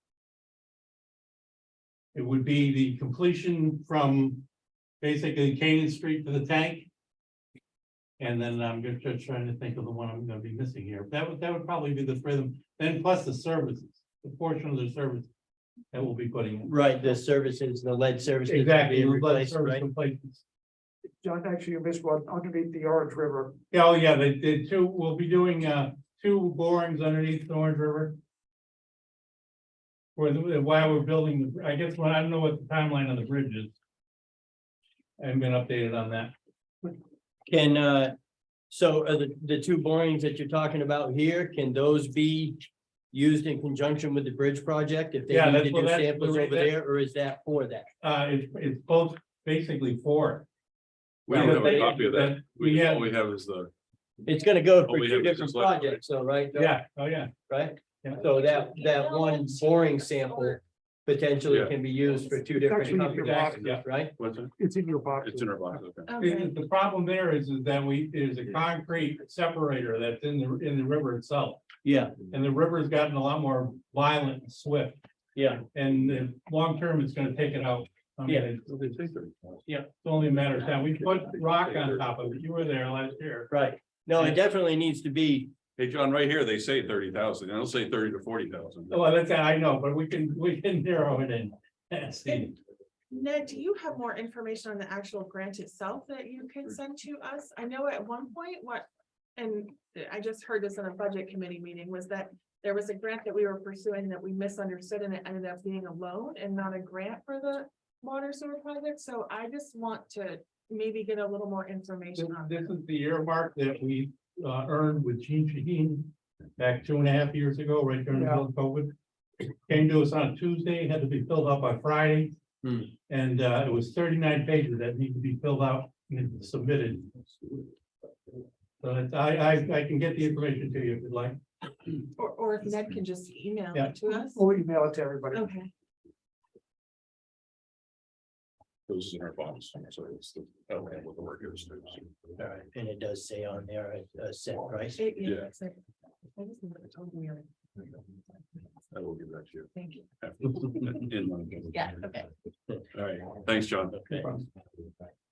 It would be the completion from basically Canaan Street to the tank. And then I'm just trying to think of the one I'm gonna be missing here. That would probably be the rhythm, then plus the services, the portion of the service that we'll be putting in. Right, the services, the lead services. Exactly, being the lead replaced, service right? replacements. John, actually, you missed one underneath the Orange River. Yeah, oh yeah, they did two, we'll be doing 2 borings underneath the Orange River. While we're building, I guess, I don't know what the timeline on the bridge is. I haven't been updated on that. Can, so are the 2 borings that you're talking about here, can those be used in conjunction with the bridge project, if they Yeah, need that's to what do that's- samples over that- there, or is that for that? It's both basically for. We don't have a copy of that. That we All have, we have is the, It's gonna go All for we two have is the different select board. projects, though, right? Doug? yeah, oh, yeah. Right? Yeah. So that one boring sample potentially Yeah. can be used for two different Actually, your box, companies, yeah. right? what's it? It's in your box. It's in our box, okay. Okay, The problem there is that there's a concrete separator that's in the river itself. Yeah, And the river's gotten a lot more violent and swift, yeah, and long term, it's gonna take it out. I mean, Yeah. it's only a matter of time. We put rock on top of it. You were there last year. right. No, it definitely needs to be, Hey, John, right here, they say 30,000. I don't say 30 to 40,000. Well, that's, I know, but we can narrow it in. See, Ned, do you have more information on the actual grant itself that you can send to us? I know at one point and I just heard this in a budget committee meeting, was that there was a grant that we were pursuing that we misunderstood, and it ended up being a loan and not a grant for the water sewer project. So I just want to maybe get a little more information on This that. is the earmark that we earned with Gene Shaheen back 2.5 years ago, right during the middle of COVID. Came to us on Tuesday, had to be filled out by Friday. Hmm. And it was 39 pages that need to be filled out and submitted. So I can get the information to you if you'd like. Or if Ned can just email Yeah. it to us. We'll email it to everybody. Okay, Those is in our box, so it's the, okay, what the work is. all right, and it does say on there a set price. Yeah. it's like- I just never told me already. I will give that to you. Thank you. Yeah, okay. All right, thanks, John. Okay.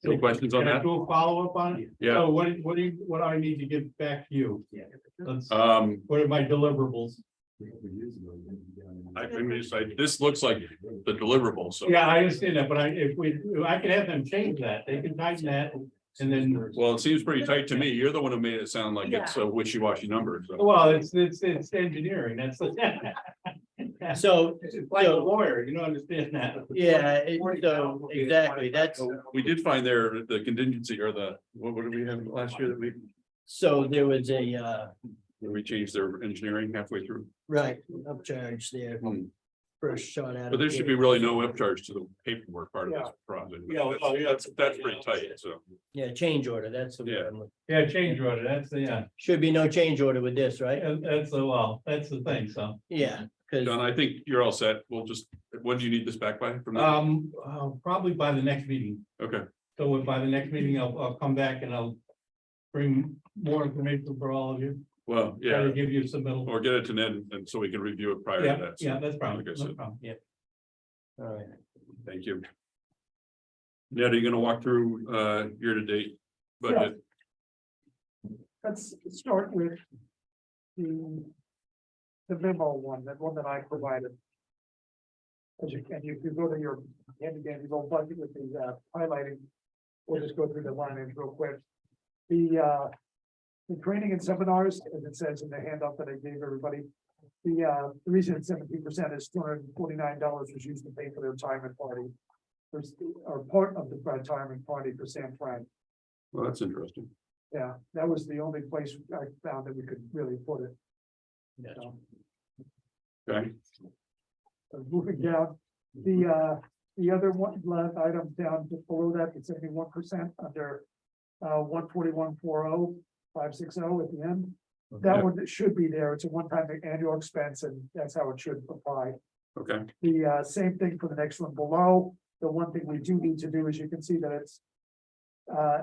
Any questions on Can I that? do a follow-up on it? Yeah. So what do I need to get back to you? Let's- Um, What are my deliverables? I mean, this looks like the deliverable, so. Yeah, I understand that, but I can have them change that. They can tighten that and then, Well, it seems pretty tight to me. You're the one who made it sound like it's a wishy-washy number, so. well, it's engineering. That's. So, It's like a lawyer, you don't understand that. yeah, so exactly, that's, We did find there the contingency or what did we have last year that so there was a, we changed their engineering halfway through? right, upcharge there, Hmm. first shot at. But there should be really no upcharge to the paperwork part of Yeah. this project. Yeah, oh, yeah. That's pretty tight, so. Yeah, change order, that's the Yeah. one. Yeah, change order, that's the, yeah, Should be no change order with this, right? that's the, well, that's the thing, so. Yeah, because, John, I think you're all set. We'll just, when do you need this back by from them? Probably by the next meeting. Okay, So by the next meeting, I'll come back and I'll bring more information for all of you. well, Try yeah, to give you some middle. or get it to Ned and so we can review it prior to Yeah, that. so, yeah, that's probably, like I no said. problem, yeah. all right, Thank you. Ned, are you gonna walk through year-to-date budget? Let's start with the memo one, that one that I provided. As you can, if you go to your handy dandy little budget with the highlighting, we'll just go through the line items real quick. The training and seminars, as it says in the handout that I gave everybody. The reason it's 17% is $249 was used to pay for the retirement party. Or part of the retirement party for San Fran. Well, that's interesting. Yeah, that was the only place I found that we could really put it. yeah, So, Okay, moving down, the other one, last item down just below that, it's 71% under 141,40,560 at the end. That one that should be there. It's a one-time annual expense and that's how it should apply. okay, The same thing for the next one below. The one thing we do need to do is you can see that it's.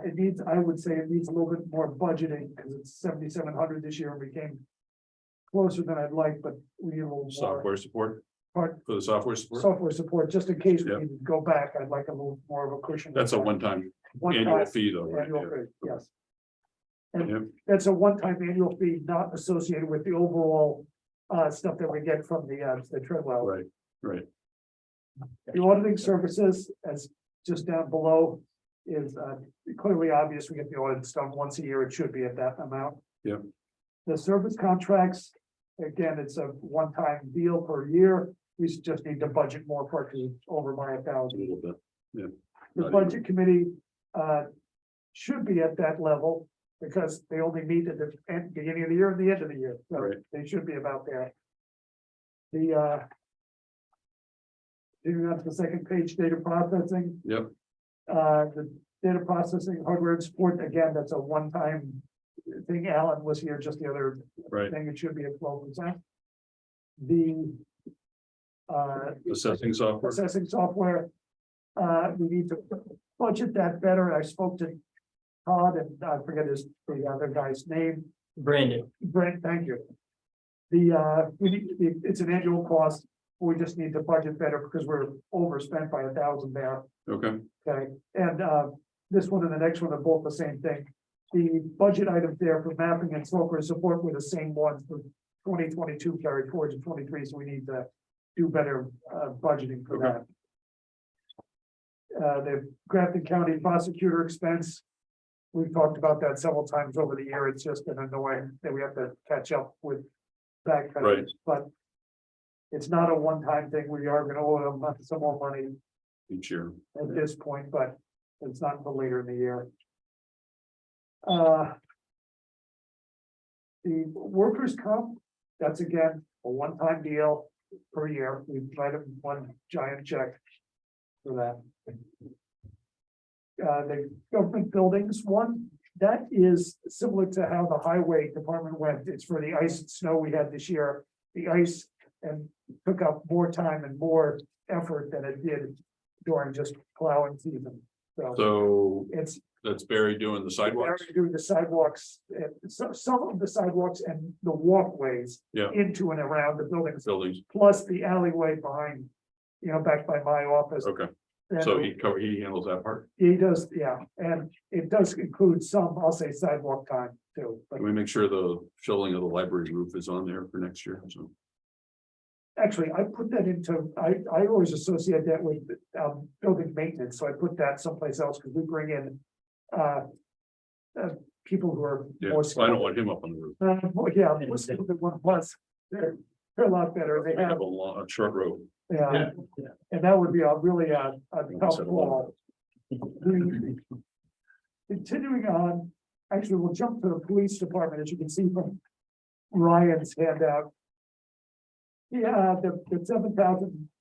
It needs, I would say it needs a little bit more budgeting because it's 7,700 this year and we came. Closer than I'd like, but we need a little more software support part, for the software support. software support, just in case we Yeah. need to go back. I'd like a little more of a cushion. That's a one-time One-time annual fee though, right? annual Yeah. fee, yes. Yeah. And that's a one-time annual fee, not associated with the overall stuff that we get from the Treadwell. Right, right. The auditing services, as just down below, is clearly obvious. We get the audits done once a year. It should be at that amount. Yeah. The service contracts, again, it's a one-time deal per year. We just need to budget more for it because it's over by A 1,000. little bit. The budget committee should be at that level because they only meet at the beginning of the year and the end of the year. So Right. they should be about there. The moving on to the second page, data processing. Yep. The data processing hardware and support, again, that's a one-time thing. Alan was here just the other Right. thing. It should be at 12%. The Assessing software. assessing software. We need to budget that better. I spoke to Todd and I forget the other guy's name. Brandon, Brent, thank you. It's an annual cost. We just need to budget better because we're overspent by 1,000 there. Okay, Okay, and this one and the next one are both the same thing. The budget items there for mapping and software support were the same ones for 2022 carried forward to 23, so we need to do better budgeting for that. The Grafton County prosecutor expense. We've talked about that several times over the year. It's just been annoying that we have to catch up with that. Right. But it's not a one-time thing. We are gonna owe them some more money each year. at this point, but it's not until later in the year. The workers' comp, that's again, a one-time deal per year. We write them one giant check for that. The government buildings one, that is similar to how the highway department went. It's for the ice and snow we had this year. The ice and took up more time and more effort than it did during just plowing season. So So it's that's Barry doing the sidewalks. they're doing the sidewalks, some of the sidewalks and the walkways. Yeah. Into and around the buildings, Buildings. plus the alleyway behind, back by my office. Okay, And so he handles that part. he does, yeah, and it does include some, I'll say sidewalk time too, but Can we make sure the shoveling of the library roof is on there for next year? So, actually, I put that into, I always associate that with building maintenance, so I put that someplace else, because we bring in people who are yeah, more I skilled. don't want him up on the roof. Yeah, more skilled than one plus, they're a lot better, they We have, have a short road. yeah, and that would be a really a tough call. Continuing on, actually, we'll jump to the police department, as you can see from Ryan's handout. Yeah, the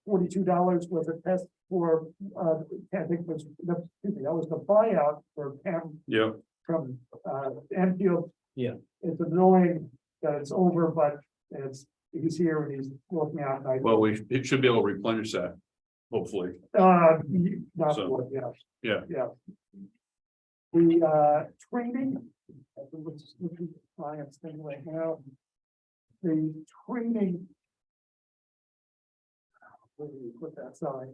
$7,042 was a test for, I think was, that was the buyout for Pam Yeah, from, Enfield. Yeah. It's annoying that it's over, but he's here and he's working out. And well, it should be able to replenish that, hopefully. Not So, for, yeah. yeah. Yeah. The training. Science thing right now. The training. Where do you put that sign?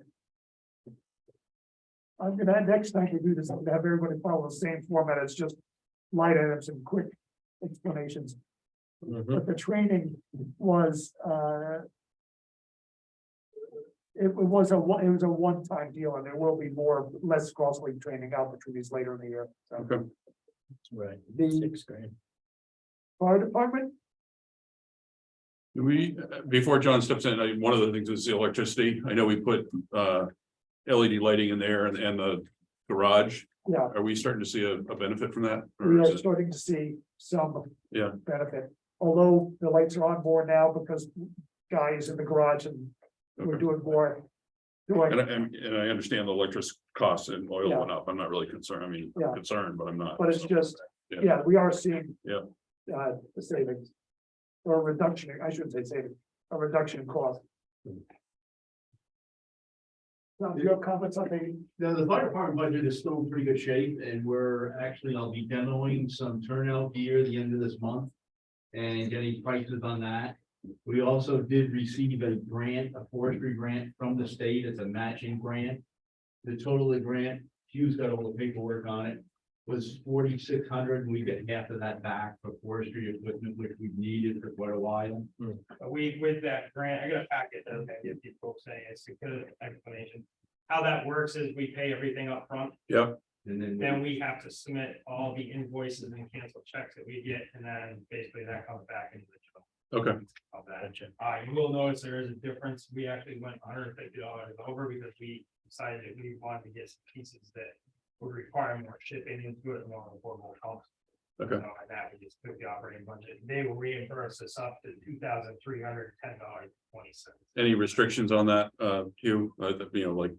I'm gonna, next time we do this, I'm gonna have everybody follow the same format. It's just light items and quick explanations. But the training was, it was a one-time deal, and there will be less costly training opportunities later in the year. So Okay. right, the $6,000. fire department, Do we, before John steps in, one of the things is the electricity. I know we put LED lighting in there and the garage. yeah, Are we starting to see a benefit from that? Or we is are it- starting to see some Yeah. benefit. Although the lights are on more now because guys in the garage and we're Okay. doing more. Doing, And I understand the electric costs and oil Yeah. went up. I'm not really concerned. I mean, Yeah. concerned, but I'm not. but it's So, just, Yeah. yeah, we are seeing. Yeah. The savings. Or reduction, I shouldn't say savings, a reduction in cost. Now, do you have comments on The fire department budget is still in pretty good shape, and I'll be demoing some turnout gear at the end of this month. And getting prices on that. We also did receive a grant, a forestry grant from the state. It's a matching grant. The total of the grant, Hugh's got all the paperwork on it, was $4,600, and we get half of that back for forestry equipment, which we've needed for quite a while. With that grant, I got a packet that I give people saying it's a good explanation. How that works is we pay everything up front, Yeah, And then. then we have to submit all the invoices and cancel checks that we get, and then basically that comes back into the general okay, of that. You will notice there is a difference. We actually went $150 over because we decided that we wanted to get some pieces that would require more shipping into it, more affordable cost. Okay. And that we just took the operating budget. They will reimburse us up to $2,310.20. Any restrictions on that, Hugh, like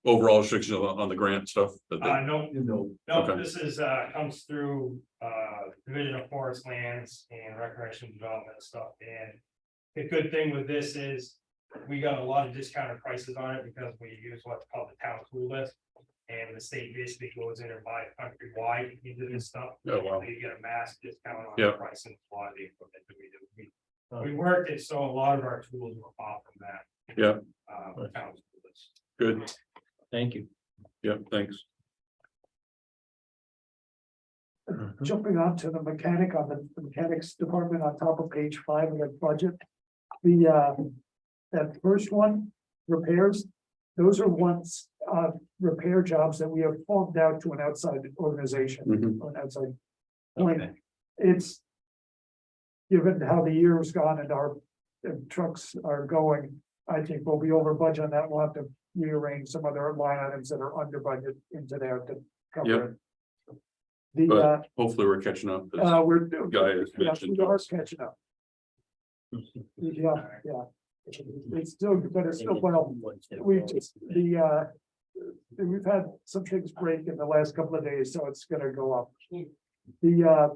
overall restrictions on the grant stuff? that they- No, Okay. no, this is, comes through, Division of Forest Lands and Recreation Development stuff, and the good thing with this is we got a lot of discounted prices on it because we use what's called the town tool list. And the state basically goes in and buys countrywide into this stuff. Oh, wow. So you get a mass discount on the Yeah. price and a lot of the equipment that we do. We worked it, so a lot of our tools were off from that. Yeah. Town tool list. Good, Thank you. yeah, thanks. Jumping on to the mechanic on the mechanics department on top of page 5 of that budget. The, that first one, repairs, those are ones, repair jobs that we have farmed out to an outside organization, Mhm. or an outside point. It's. Given how the year has gone and our trucks are going, I think we'll be over budget on that. We'll have to rearrange some other line items that are under budget into there to cover it. The, But hopefully we're catching up. as we're. Guy has Yeah, mentioned. we are catching up. Yeah, yeah. It's still, but it's still, well, we just, we've had some things break in the last couple of days, so it's gonna go up. The,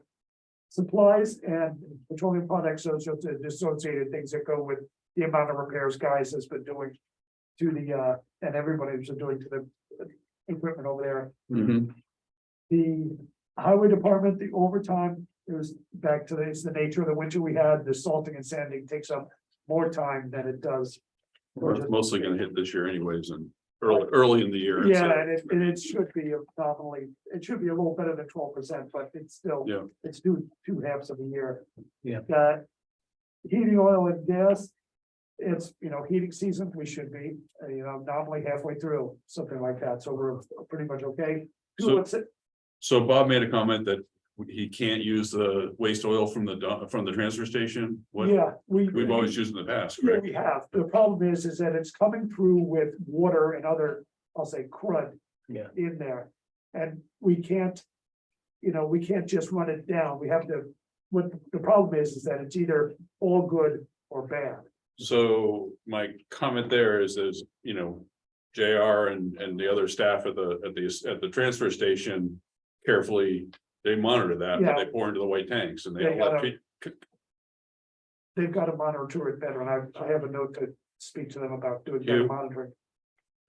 supplies and petroleum products, so the associated things that go with the amount of repairs guys has been doing to the, and everybody's been doing to the equipment over there. Mhm. The highway department, the overtime, it was back to it's the nature of the winter we had, the salting and sanding takes up more time than it does. Well, it's mostly gonna hit this year anyways, and early in the year. it's, Yeah, and it should be nominally, it should be a little better than 12%, but it's still, Yeah. it's two halves of the year. Yeah. Heating oil and gas, it's, heating season, we should be, nominally halfway through, something like that, so we're pretty much okay. So- What's it? So Bob made a comment that he can't use the waste oil from the transfer station. What Yeah, we've always used in the past, Yeah, correct? we have. The problem is that it's coming through with water and other, I'll say crud. Yeah. In there, and we can't. We can't just run it down. We have to, what the problem is that it's either all good or bad. So my comment there is, JR and the other staff at the transfer station carefully, they monitor that, Yeah. but they pour into the white tanks and they They don't let gotta- They've got to monitor it better, and I have a note to speak to them about doing better You- monitoring.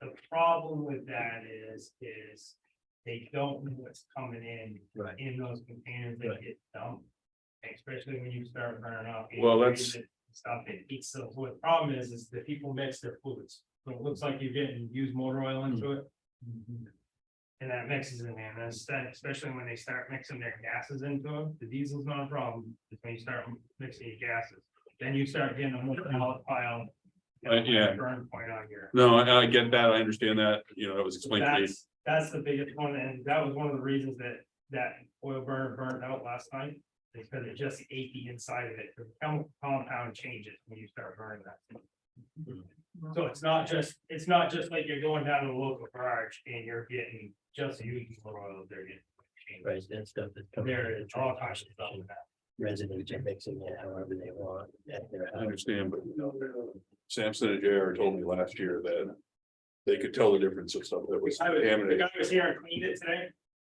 The problem with that is they don't know what's coming in. Right. In those containers that Right. get dumped. Especially when you start burning off. Well, that's- Stuff, it eats the, what the problem is that people mix their fluids, so it looks like you're getting used motor oil into it. And that mixes in there, and instead, especially when they start mixing their gases into them, the diesel's not a problem, it's when you start mixing your gases. Then you start getting a more volatile. Yeah. Burn point on your. No, I get that, I understand that, it was explained to me. That's the biggest one, and that was one of the reasons that oil burner burned out last night. Is because it just ate the inside of it, the chemical compound changes when you start burning that. So it's not just like you're going down to the local garage and you're getting just used oil, they're getting. changed. Right, that stuff that's coming. There is all kinds of stuff in that. Residents are mixing it however they want at their I house. understand, but Samson and JR told me last year that they could tell the difference of stuff that was The contaminated. guy was here and cleaned it today.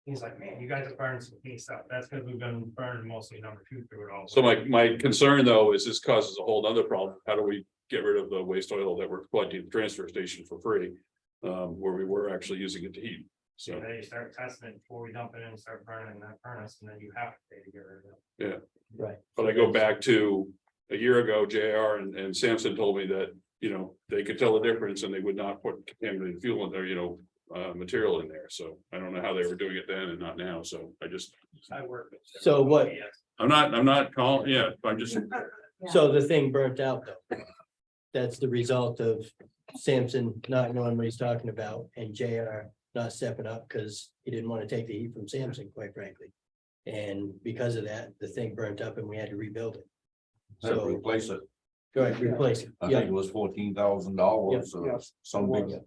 He's like, man, you guys are burning some clean stuff. That's because we've been burning mostly number 2 through it all. So my concern though is this causes a whole other problem. How do we get rid of the waste oil that we're collecting at the transfer station for free? Where we were actually using it to heat, So so, then you start testing it before we dump it in and start burning in that furnace, and then you have to pay to get rid of it. Right. but I go back to a year ago, JR and Samson told me that, they could tell the difference and they would not put contaminated fuel in there, material in there, so I don't know how they were doing it then and not now, so I work with. So what- Yes. I'm not calling, I'm just, So the thing burnt out though. That's the result of Samson not knowing what he's talking about and JR not stepping up because he didn't want to take the heat from Samson, quite frankly. And because of that, the thing burnt up and we had to rebuild it. So replace it. go ahead, replace it. I Yeah, think it was $14,000, Yes, some big.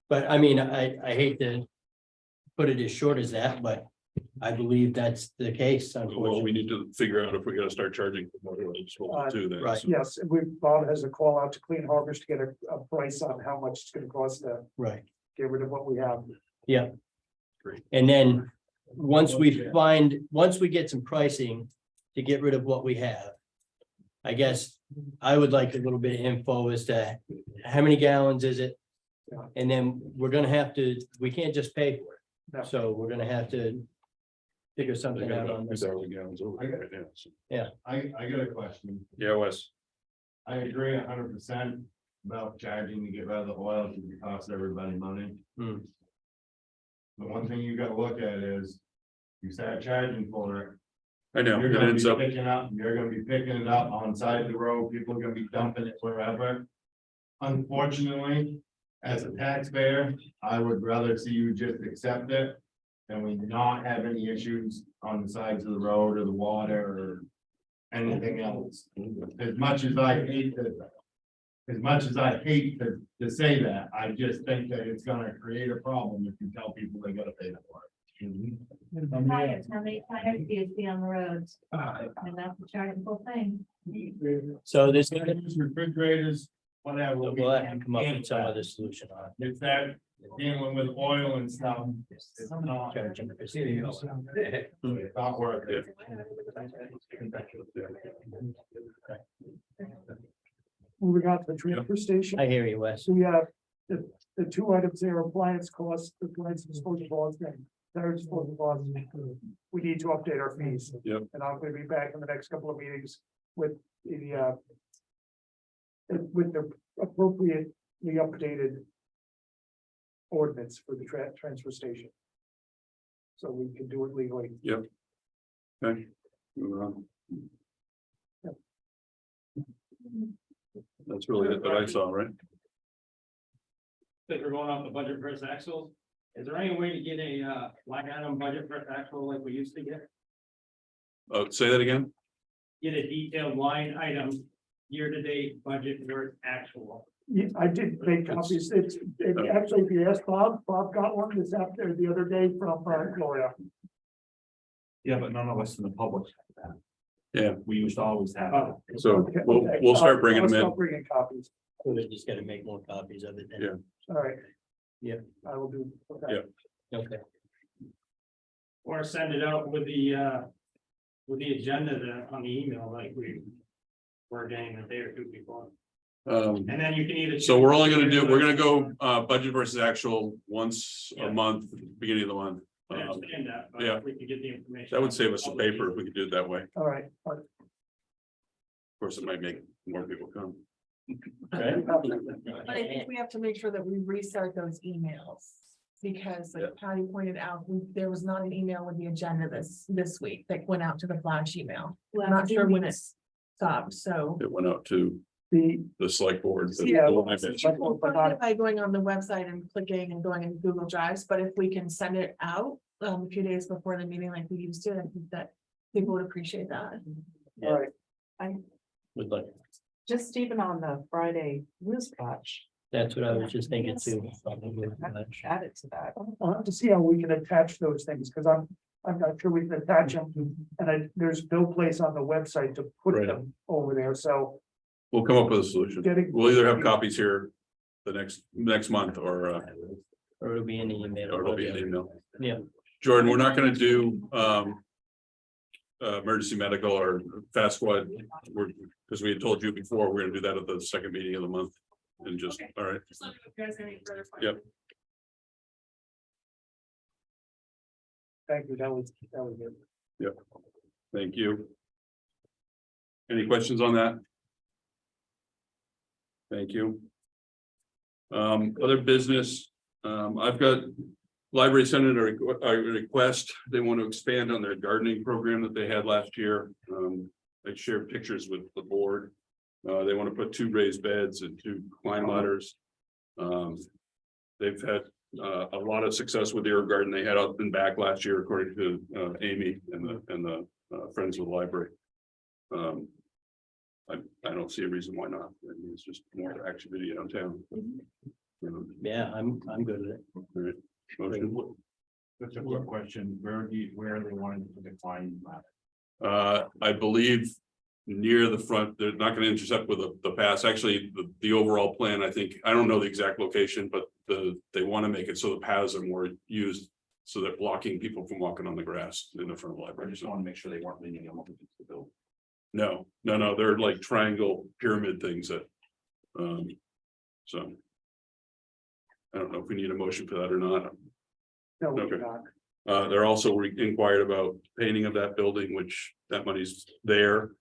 but I mean, I hate to put it as short as that, but I believe that's the case, Well, we unfortunately. need to figure out if we're gonna start charging for more too then. Right. So- Yes, and Bob has a call out to Clean Harbors to get a price on how much it's gonna cost to Right. get rid of what we have. And then, once we get some pricing to get rid of what we have. I guess I would like a little bit of info as to how many gallons is it? And then we're gonna have to, we can't just pay for No. it, so we're gonna have to figure They something got out about on this. 2,000 gallons over there right now, so- I got a question. Yeah, Wes, I agree 100% about charging to get rid of the oil, because it costs everybody money. Hmm. The one thing you gotta look at is, you start charging for it, I know, you're it gonna ends be up, picking it up on side of the road, people are gonna be dumping it wherever. Unfortunately, as a taxpayer, I would rather see you just accept it. Than we not have any issues on the sides of the road or the water or anything else. As much as I hate to say that, I just think that it's gonna create a problem if you tell people they gotta pay for it. Tires, how many tires do you see on the roads? And that's the chargeable thing. So this, Refrigerators, whatever. we'll have to come up with some other solution on it. It's that dealing with oil and stuff. It's not. Charging. It's not worth it. Moving on to the transfer station. I hear you, Wes. So we have the two items there, appliance costs, the appliance disposal costs, and their disposal costs. We need to update our fees. Yep. And I'm gonna be back in the next couple of meetings with the appropriately updated ordinance for the transfer station. So we can do it legally. okay. Moving on. That's really it that I saw, right? That we're going off the budget versus actual. Is there any way to get a line item budget versus actual like we used to get? Oh, say that again? Get a detailed line item, year-to-date budget versus actual. Yeah, I did make copies. It's actually, if you ask Bob got one this after the other day from Gloria. Yeah, but none of us in the public. Yeah. We used to always have. Oh, So Okay, we'll start I'll bringing them start in. Bringing copies. We just gotta make more copies of it then. Yeah. All right. Yeah. I will do. Okay. Yeah. Okay. or send it out with the agenda on the email like we were getting a day or two before. And then you can either. So we're gonna go budget versus actual once a month, beginning of the month. I understand that, but yeah. if we could get the information. That would save us some paper if we could do it that way. Of All right. course, it might make more people come. But I think we have to make sure that we restart those emails. Because like Patty pointed out, there was not an email with the agenda this week that went out to the flash email. I'm not sure when it stopped, so. It went out to The, the select board. Yeah. the one I missed. But not- By going on the website and clicking and going in Google Drives, but if we can send it out a few days before the meeting like we used to, I think that people would appreciate that. all right, Would like, Just even on the Friday news watch, that's what I was just thinking too. added to that. I'll have to see how we can attach those things, because I'm not sure we can attach them. And there's no place on the website to put Right. them over there, so. We'll come up with a solution. Getting- We'll either have copies here the next month or Or it'll be in the email. it'll be an email. Yeah. Jordan, we're not gonna do emergency medical or fast squad. Because we had told you before, we're gonna do that at the second meeting of the month. And just, all right, Just let me know if you guys have any further Yep. questions. Thank you, that was good. thank you. Any questions on that? Thank you. Other business, I've got library sent in a request. They want to expand on their gardening program that they had last year. I shared pictures with the board. They want to put 2 raised beds and 2 climb ladders. They've had a lot of success with the herb garden they had up and back last year, according to Amy and the Friends of the Library. I don't see a reason why not. I mean, it's just more activity downtown. Yeah, I'm good with it. All right. Motion. That's a quick question. Where are they wanting to define that? I believe near the front, they're not gonna intercept with the pass. Actually, the overall plan, I think, I don't know the exact location, but they want to make it so the paths are more used. So they're blocking people from walking on the grass in the front of the I library. just So, want to make sure they weren't leaning them up against the building. no, they're like triangle pyramid things that, so. I don't know if we need a motion for that or not. No, we Okay. do not. They're also inquired about painting of that building, which that money's there.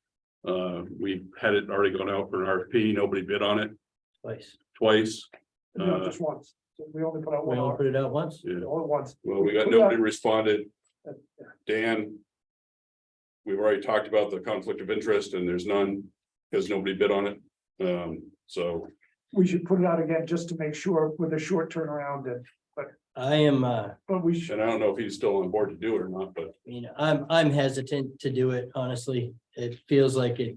We had it already gone out for an RFP, nobody bid on it twice. No, just once. We only put out We one, all put it out once. Yeah, only once. well, we got Put it out- nobody responded. Dan. We've already talked about the conflict of interest and there's none, because nobody bid on it. So, We should put it out again just to make sure with a short turnaround and, I am, but we should. and I don't know if he's still on board to do it or not, but I'm hesitant to do it, honestly. It feels like it.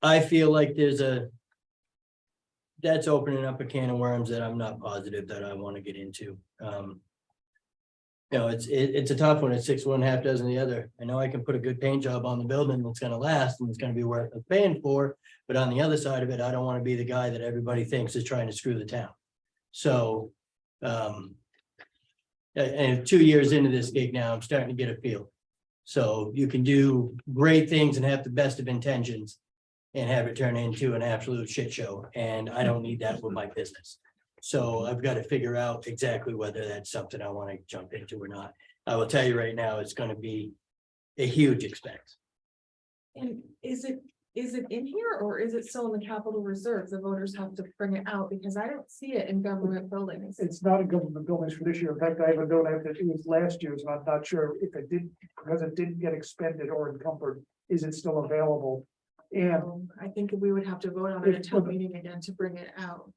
I feel like that's opening up a can of worms that I'm not positive that I want to get into. You know, it's a tough one. It's 6 of one, half dozen the other. I know I can put a good paint job on the building that's gonna last and it's gonna be worth paying for. But on the other side of it, I don't want to be the guy that everybody thinks is trying to screw the town. So, and 2 years into this gig now, I'm starting to get a feel. So you can do great things and have the best of intentions and have it turn into an absolute shit show. And I don't need that with my business. So I've got to figure out exactly whether that's something I want to jump into or not. I will tell you right now, it's going to be a huge expense. And is it in here or is it still in the capital reserve? The voters have to bring it out because I don't see it in government buildings. It's not in government buildings for this year. In fact, I have a note that it was last year's, and I'm not sure if it did, because it didn't get expended or encumbered, is it still available? And I think we would have to vote on it at town meeting again to bring it out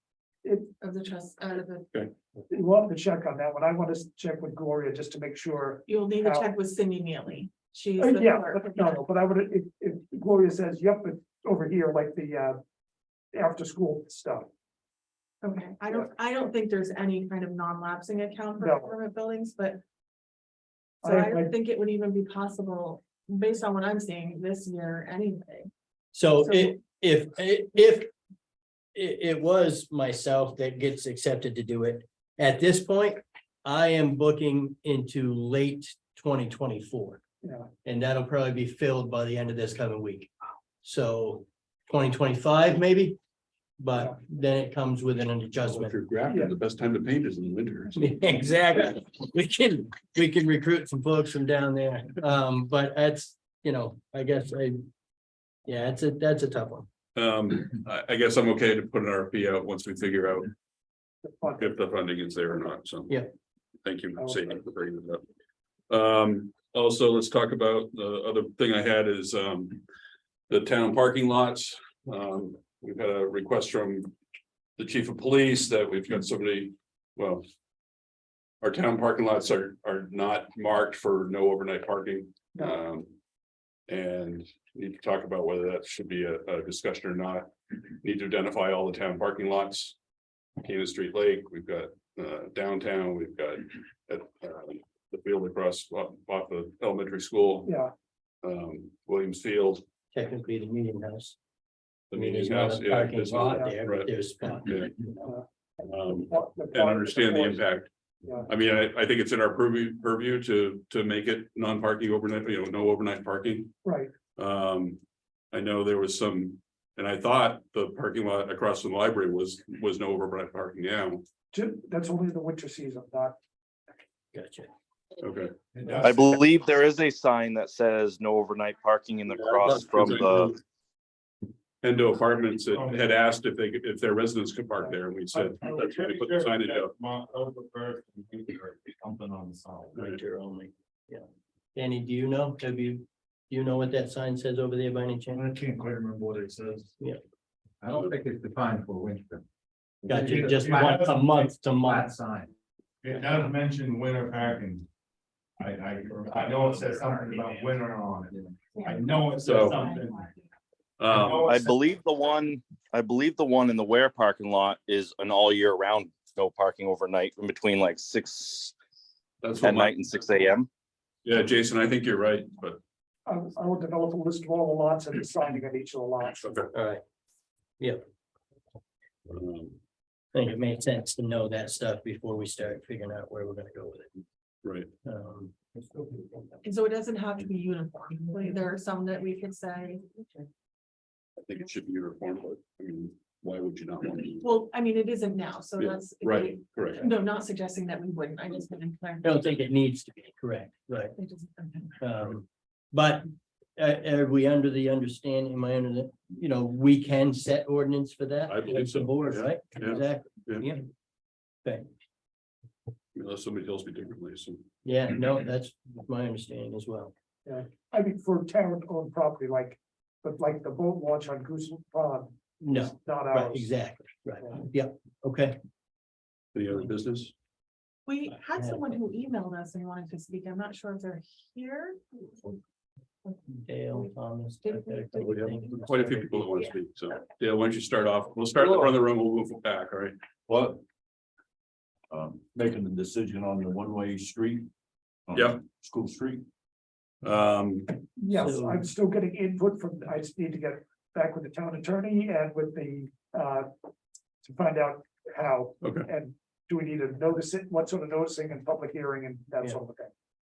it, of the trust, out of the, we'll have to check on that one. I want to check with Gloria just to make sure. you'll need to How- check with Cindy Neely. She's the Yeah, clerk. but I would, if Gloria says, yep, it's over here, like the after school stuff. Okay, I don't think there's any kind of non-lapsing account for No. government buildings, but. I So I have my- don't think it would even be possible, based on what I'm seeing this year anyway. So So- if it was myself that gets accepted to do it, at this point, I am booking into late 2024. Yeah. And that'll probably be filled by the end of this coming week. So 2025 maybe, but then it comes with an if adjustment. you're grafting, the best time to paint is in the winter. Exactly. We can recruit some folks from down there. But that's, I guess that's a tough one. I guess I'm okay to put an RFP out once we figure out the fund. if the funding is there or not, so. Yeah. Thank you, Sadie, for bringing it up. Also, let's talk about the other thing I had is, the town parking lots. We've had a request from the chief of police that we've got somebody, well. Our town parking lots are not marked for no overnight parking. And need to talk about whether that should be a discussion or not. Need to identify all the town parking lots. Canaan Street Lake, we've got downtown, we've got at the field across off the elementary school, Yeah, Williams Field. Technically, the meeting house. The I mean, meeting there's not house, a yeah, parking there's lot not- there, right, but there's spot. yeah. the And understand the impact. Yeah. I mean, I think it's in our purview to make it non-parking overnight, no overnight parking. Right, I know there was some, and I thought the parking lot across from the library was no overnight parking now. that's only the winter season, not. Gotcha. Okay. I believe there is a sign that says no overnight parking in the cross from the, Endo Apartments had asked if their residents could park there, and we said, that's why we put the signage up. Something on the side. Winter only, yeah. Danny, do you know, do you know what that sign says over there by any chance? I can't quite remember what it says. I don't think it's defined for winter. Gotcha, just once a month to Flat month. sign. It does mention winter parking. I know it says something about winter on it. I know it So- says something. I believe the one in the Ware parking lot is an all year round, no parking overnight in between like 6 That's what at my, night and 6 a.m. yeah, Jason, I think you're right, but. I will develop a list of all the lots and the signing of each of the lots. Okay. All right. Um, I think it made sense to know that stuff before we start figuring out where we're gonna go with it. Right, And so it doesn't have to be uniform. Like, there are some that we could say, I think it should be uniform, but I mean, why would you not want to? well, I mean, it isn't now, so Yeah, that's. Right, correct. No, not suggesting that we wouldn't. I just didn't. I don't think it needs to be correct, right? It doesn't- But are we under the understanding, am I under the, you know, we can set ordinance for that? I believe as the so, Board, yeah, right? yeah, Exactly, yeah. yeah. Okay, Unless somebody tells me differently, so. yeah, no, that's my understanding as well. I mean, for town owned property, like, but like the boat launch on Goose Pond. No, is Not right, ours. exactly, right, yeah, okay. Any other business? We had someone who emailed us and wanted to speak. I'm not sure if they're here. Dale, Thomas. Did we- did We have everything. quite a few people that want to speak, so, Dale, why don't you start off? We'll start in the front of the room, we'll move it back, all right? What? Making the decision on the one-way street. on Yep. School Street. Yes, So- I'm still getting input from, I just need to get back with the town attorney and with the, to find out how. Okay. And do we need to notice it, what sort of noticing and public hearing and that sort of thing.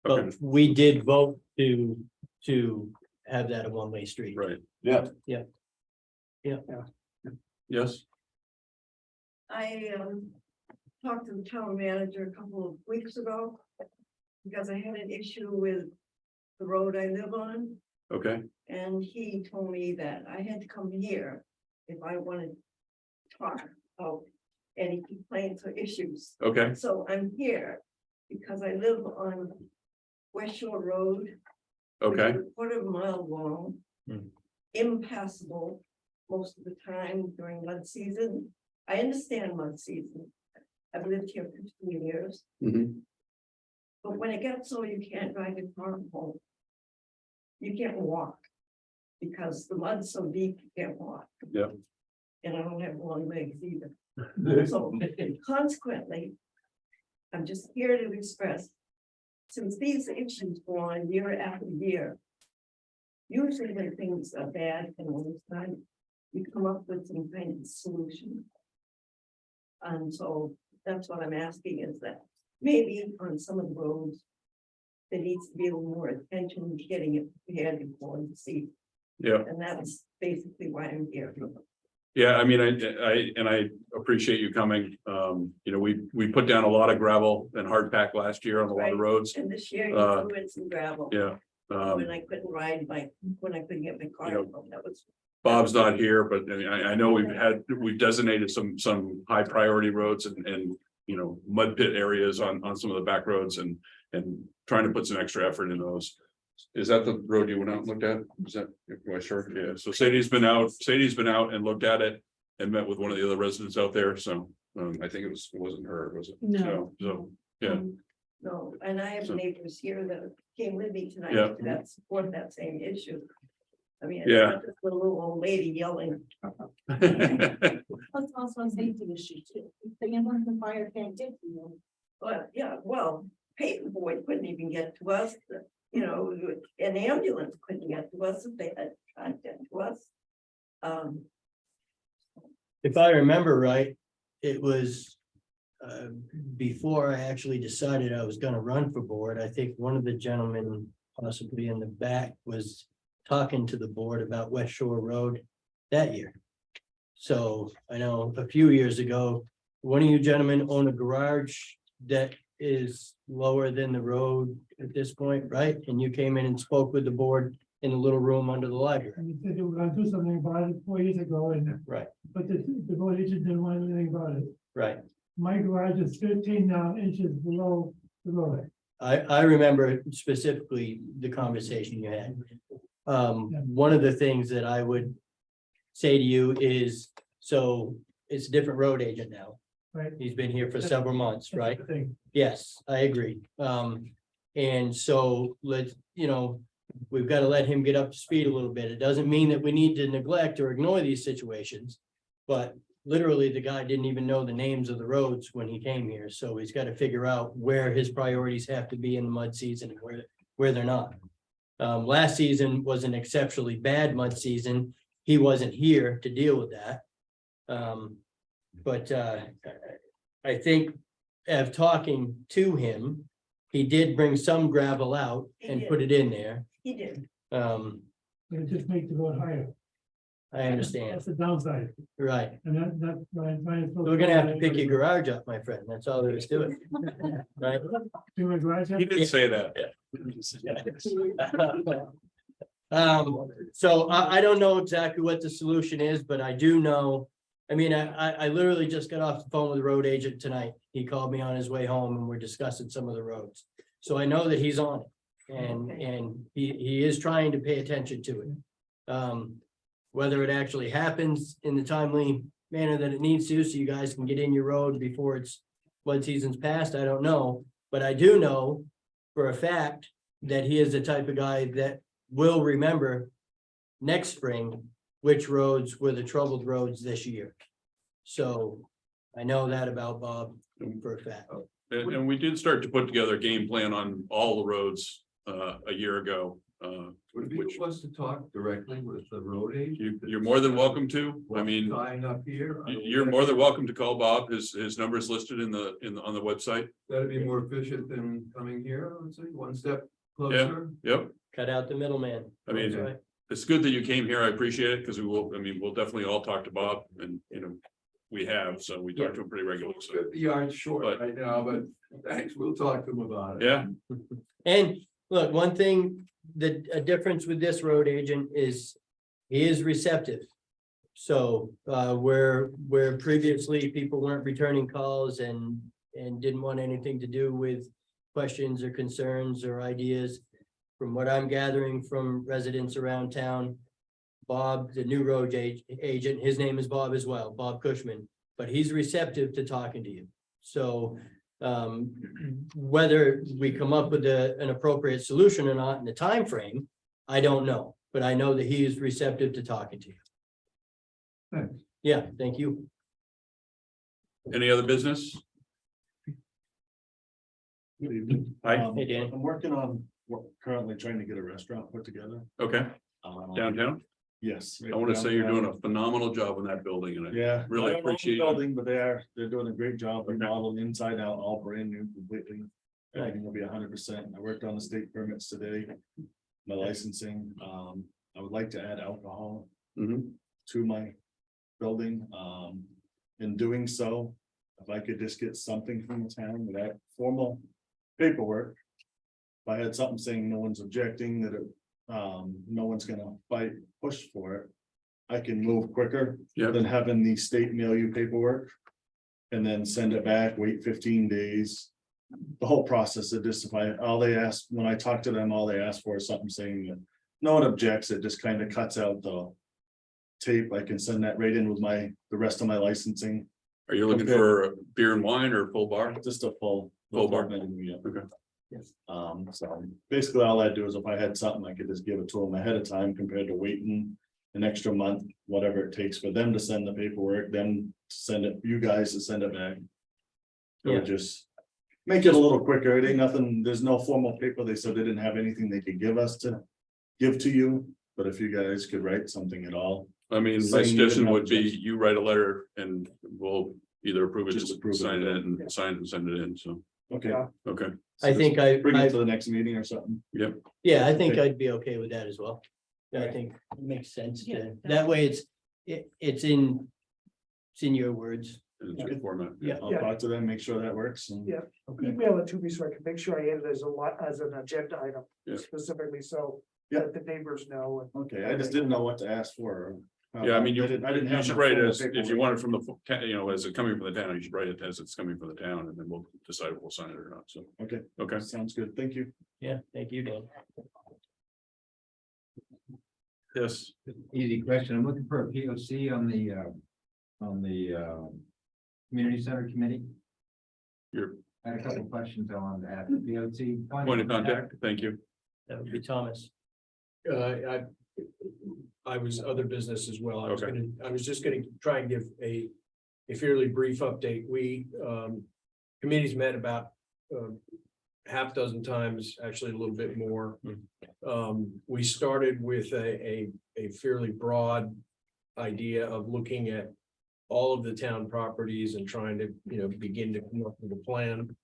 Okay, But we did vote to have that a one-way street. right, Yeah. yes, I talked to the town manager a couple of weeks ago. Because I had an issue with the road I live on, okay, and he told me that I had to come here if I wanted to talk about any complaints or issues. okay, So I'm here because I live on West Shore Road. which okay, is a quarter of a mile long. Hmm. Impassable most of the time during mud season. I understand mud season. I've lived here for 2 years, mhm, but when it gets so you can't drive your car home. You can't walk. Because the mud's so deep, you can't walk. Yeah. And I don't have long legs either. So consequently, I'm just here to express, since these issues go on year after year. Usually when things are bad and all this time, you come up with some kind of solution. And so that's what I'm asking is that maybe on some of the roads. There needs to be a little more attention to getting it prepared before the season, yeah. and that's basically why I'm here. Yeah, I mean, I appreciate you coming. You know, we put down a lot of gravel and hard pack last year on a lot of Right. roads. And this year you threw in some gravel. Yeah. When I couldn't ride when I couldn't get my car, You know, that was. Bob's not here, but I mean, I know we've designated some high priority roads and, you know, mud pit areas on some of the back roads and trying to put some extra effort in those. Is that the road you went out and looked at? Is that, am I sure? Yeah, so Sadie's been out and looked at it and met with one of the other residents out there, so I think it wasn't her, was it? No. So, yeah, No, and I have So- neighbors here that came with me tonight Yeah. that support that same issue. I mean, it's Yeah. not just the little old lady yelling. That's also a safety issue too. If the ambulance and fire can't get to you. But yeah, well, paperboy couldn't even get to us, you know, an ambulance couldn't get to us if they had tried to get to us. If I remember right, it was before I actually decided I was gonna run for board. I think one of the gentlemen possibly in the back was talking to the board about West Shore Road that year. So I know a few years ago, one of you gentlemen own a garage that is lower than the road at this point, right? And you came in and spoke with the board in the little room under the library. And you said you were gonna do something about it 4 years ago, and, Right, but the road agent didn't want anything about it. right. My garage is 13 now inches below the road. I remember specifically the conversation you had. One of the things that I would say to you is, so it's a different road agent now. Right. He's been here for several months, right? That's the thing. Yes, I agree. And so let's, you know, we've got to let him get up to speed a little bit. It doesn't mean that we need to neglect or ignore these situations. But literally, the guy didn't even know the names of the roads when he came here, so he's got to figure out where his priorities have to be in the mud season and where they're not. Last season was an exceptionally bad mud season. He wasn't here to deal with that. But I think of talking to him, he did bring some gravel out and put it in there. He did. It just makes the road higher. I understand, That's the downside. right? And that. We're gonna have to pick your garage up, my friend. That's all there is to it. Right? He did say that. So I don't know exactly what the solution is, but I do know. I mean, I literally just got off the phone with the road agent tonight. He called me on his way home and we're discussing some of the roads. So I know that he's on it and he is trying to pay attention to it. Whether it actually happens in the timely manner that it needs to, so you guys can get in your road before it's flood season's passed, I don't know. But I do know for a fact that he is the type of guy that will remember next spring which roads were the troubled roads this year. So I know that about Bob for a fact. And we did start to put together a game plan on all the roads a year ago. Would it be Which wants to talk directly with the road agent? you're more than welcome to. I mean, Tying up here. you're more than welcome to call Bob. His number is listed on the website. That'd be more efficient than coming here, I would say, one step closer. Yep. Cut out the middleman. I mean, That's right. it's good that you came here. I appreciate it because we'll definitely all talk to Bob and, we have, so we talk to him pretty regularly. So, The yard's short But- right now, but thanks, we'll talk to him about it. yeah, And look, one thing that a difference with this road agent is he is receptive. So where previously people weren't returning calls and didn't want anything to do with questions or concerns or ideas. From what I'm gathering from residents around town, Bob, the new road agent, his name is Bob as well, Bob Cushman, but he's receptive to talking to you. So whether we come up with an appropriate solution or not in the time frame, I don't know, but I know that he is receptive to talking to you. Thanks. Yeah, thank you. any other business? Hi, Hey, Dan. I'm working on, currently trying to get a restaurant put together. okay, Um, downtown. Yes. I want to say you're doing a phenomenal job on that building and I Yeah. really I don't own the appreciate it. Building, but they're doing a great job remodeling inside out, all brand new completely. Everything will be 100%. I worked on the state permits today. My licensing, I would like to add alcohol Mhm. to my building. In doing so, if I could just get something from the town without formal paperwork. If I had something saying no one's objecting, that it, no one's gonna fight, push for it. I can move quicker Yep. than having the state mail you paperwork. And then send it back, wait 15 days. The whole process of this, all they ask, when I talk to them, all they ask for is something saying that no one objects, it just kind of cuts out the tape. I can send that right in with the rest of my licensing, Are you looking for a beer and wine or full bar? just a full. Full bar. menu, yeah. Okay. Yes. So basically all I'd do is if I had something, I could just give it to them ahead of time compared to waiting an extra month, whatever it takes for them to send the paperwork, then send it, you guys to send it back. It Yeah. would just make it a little quicker. It ain't nothing, there's no formal paper. They said they didn't have anything they could give us to give to you. But if you guys could write something at all, I mean, my Saying you suggestion didn't would be object. you write a letter and we'll either approve it, Just just approve it. sign it and sign it and send it in, so, okay. Yeah. okay. I think I, Bring it to the next meeting or something. yeah, I think I'd be okay with that as well. Yeah, I think it makes sense Yeah. to, that way it's in your words. In its good format. Yeah. I'll Yeah. talk to them, make sure that works. And Yeah. Okay. Email it to me so I can make sure I add it as as an agenda item Yeah. specifically, so Yeah. that the neighbors know. Okay, I just didn't know what to ask for. Yeah, I mean, I didn't you have should the write it formal as, if you paperwork. want it from as it coming from the town, you should write it as it's coming from the town and then we'll decide if we'll sign it or not, so. Okay. Okay, Sounds good, thank you. Yeah, thank you, Dan. yes, Easy question. I'm looking for a POC on the community center committee. your I had a couple of questions I wanted to ask. POC. point of contact, thank you. That would be Thomas. I was other business as well. Okay. I was just gonna try and give a a fairly brief update. We, committees met about, half dozen times, actually a little bit more. We started with a fairly broad idea of looking at all of the town properties and trying to, begin to come up with a plan.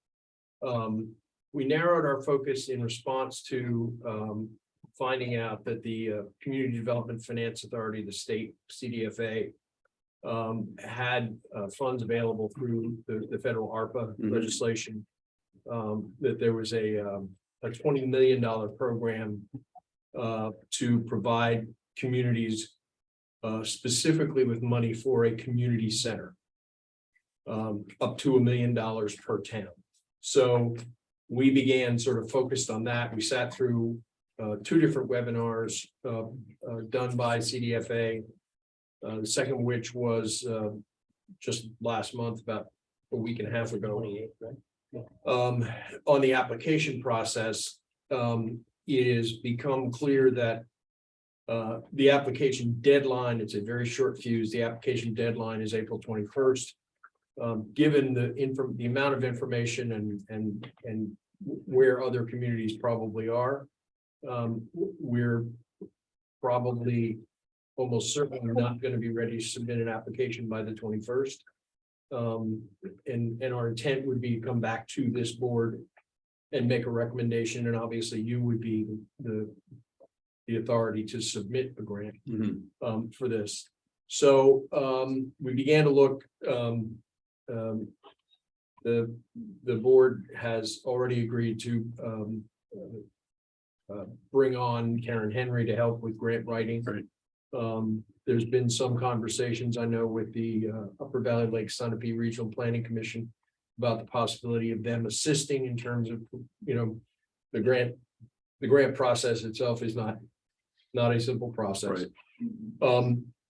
We narrowed our focus in response to finding out that the Community Development Finance Authority, the state CDFA, had funds available through the federal ARPA legislation. That there was a $20 million program to provide communities specifically with money for a community center. Up to $1 million per town. So we began sort of focused on that. We sat through 2 different webinars done by CDFA. The second of which was just last month, about a week and a half ago. On the application process, it has become clear that the application deadline, it's a very short fuse. The application deadline is April 21st. Given the amount of information and where other communities probably are, we're probably almost certainly not going to be ready to submit an application by the 21st. And our intent would be to come back to this board and make a recommendation, and obviously you would be the authority to submit a grant for this. So we began to look. The board has already agreed to bring on Karen Henry to help with grant writing. There's been some conversations, I know, with the Upper Valley Lake Sunapee Regional Planning Commission about the possibility of them assisting in terms of, the grant process itself is not a simple process.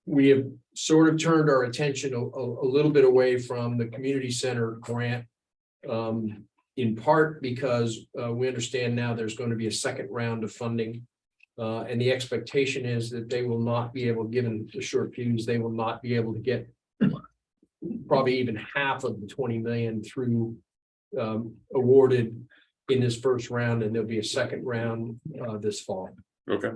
We have sort of turned our attention a little bit away from the community center grant. In part because we understand now there's going to be a second round of funding. And the expectation is that they will not be able, given the short fuse, they will not be able to get probably even half of the 20 million through awarded in this first round, and there'll be a second round this fall. Okay.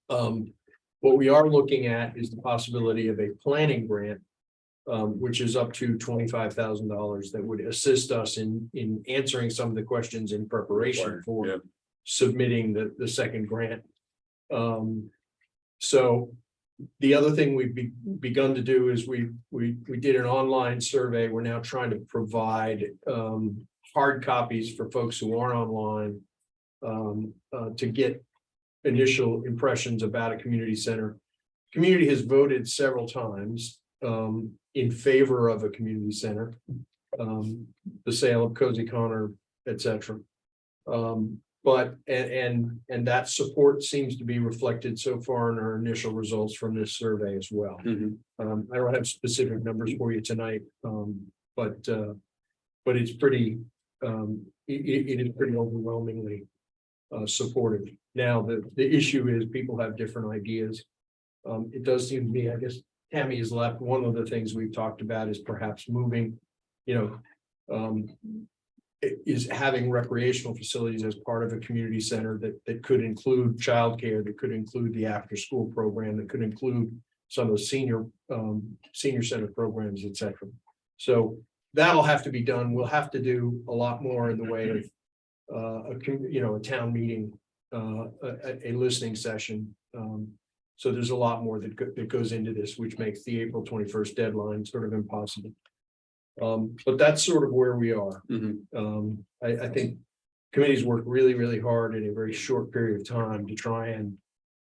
What we are looking at is the possibility of a planning grant, which is up to $25,000 that would assist us in answering some of the questions in preparation for submitting the second grant. So the other thing we've begun to do is we did an online survey. We're now trying to provide hard copies for folks who aren't online to get initial impressions about a community center. Community has voted several times in favor of a community center, the sale of Cozy Connor, etc. But that support seems to be reflected so far in our initial results from this survey as well. I don't have specific numbers for you tonight, but it's pretty it is pretty overwhelmingly supportive. Now the issue is people have different ideas. It does seem to me, I guess Tammy has left. One of the things we've talked about is perhaps moving, is having recreational facilities as part of a community center that could include childcare, that could include the after school program, that could include some of the senior center programs, etc. So that'll have to be done. We'll have to do a lot more in the way of a town meeting, a listening session. So there's a lot more that goes into this, which makes the April 21st deadline sort of impossible. But that's sort of where we are. I think committees work really, really hard in a very short period of time to try and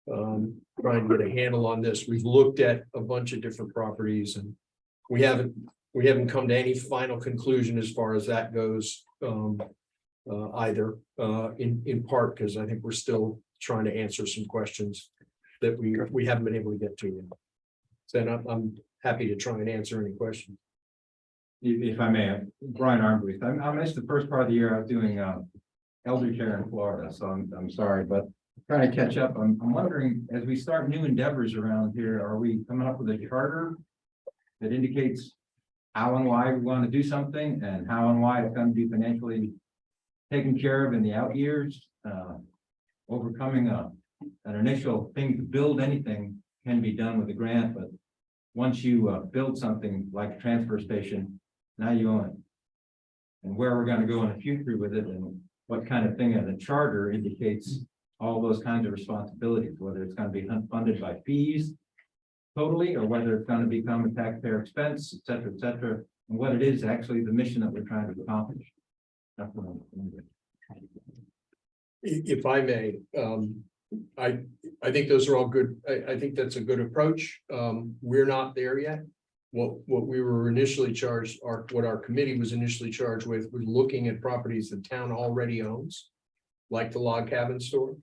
get a handle on this. We've looked at a bunch of different properties and we haven't come to any final conclusion as far as that goes either, in part because I think we're still trying to answer some questions that we haven't been able to get to yet. So I'm happy to try and answer any questions. If I may, Brian Armbruth. I missed the first part of the year. I was doing elder care in Florida, so I'm sorry, but trying to catch up. I'm wondering, as we start new endeavors around here, are we coming up with a charter that indicates how and why we want to do something and how and why it's going to be financially taken care of in the out years. Overcoming an initial thing to build anything can be done with a grant, but once you build something like a transfer station, now you own it. And where we're going to go in the future with it and what kind of thing, and the charter indicates all those kinds of responsibilities, whether it's going to be funded by fees totally, or whether it's going to become a taxpayer expense, et cetera, and what it is actually the mission that we're trying to accomplish. That's what I'm- If I may, I think those are all good. I think that's a good approach. We're not there yet. What we were initially charged, or what our committee was initially charged with, was looking at properties the town already owns, like the log cabin store.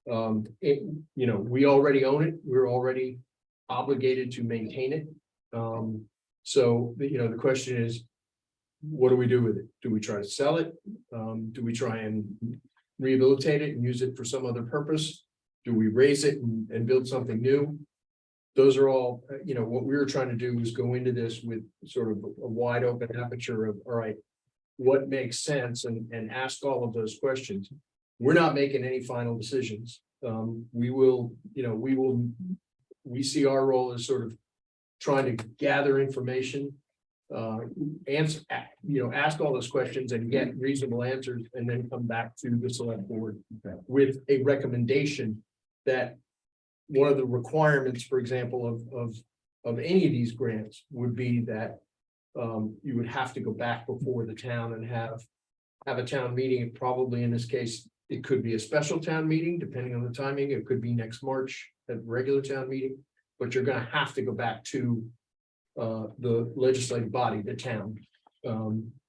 We already own it. We're already obligated to maintain it. So, the question is, what do we do with it? Do we try to sell it? Do we try and rehabilitate it and use it for some other purpose? Do we raise it and build something new? Those are all, what we were trying to do was go into this with sort of a wide open aperture of, all right, what makes sense, and ask all of those questions. We're not making any final decisions. We see our role as sort of trying to gather information, ask all those questions and get reasonable answers, and then come back to the select board with a recommendation that one of the requirements, for example, of any of these grants would be that you would have to go back before the town and have a town meeting. And probably in this case, it could be a special town meeting, depending on the timing. It could be next March at regular town meeting, but you're going to have to go back to the legislative body, the town,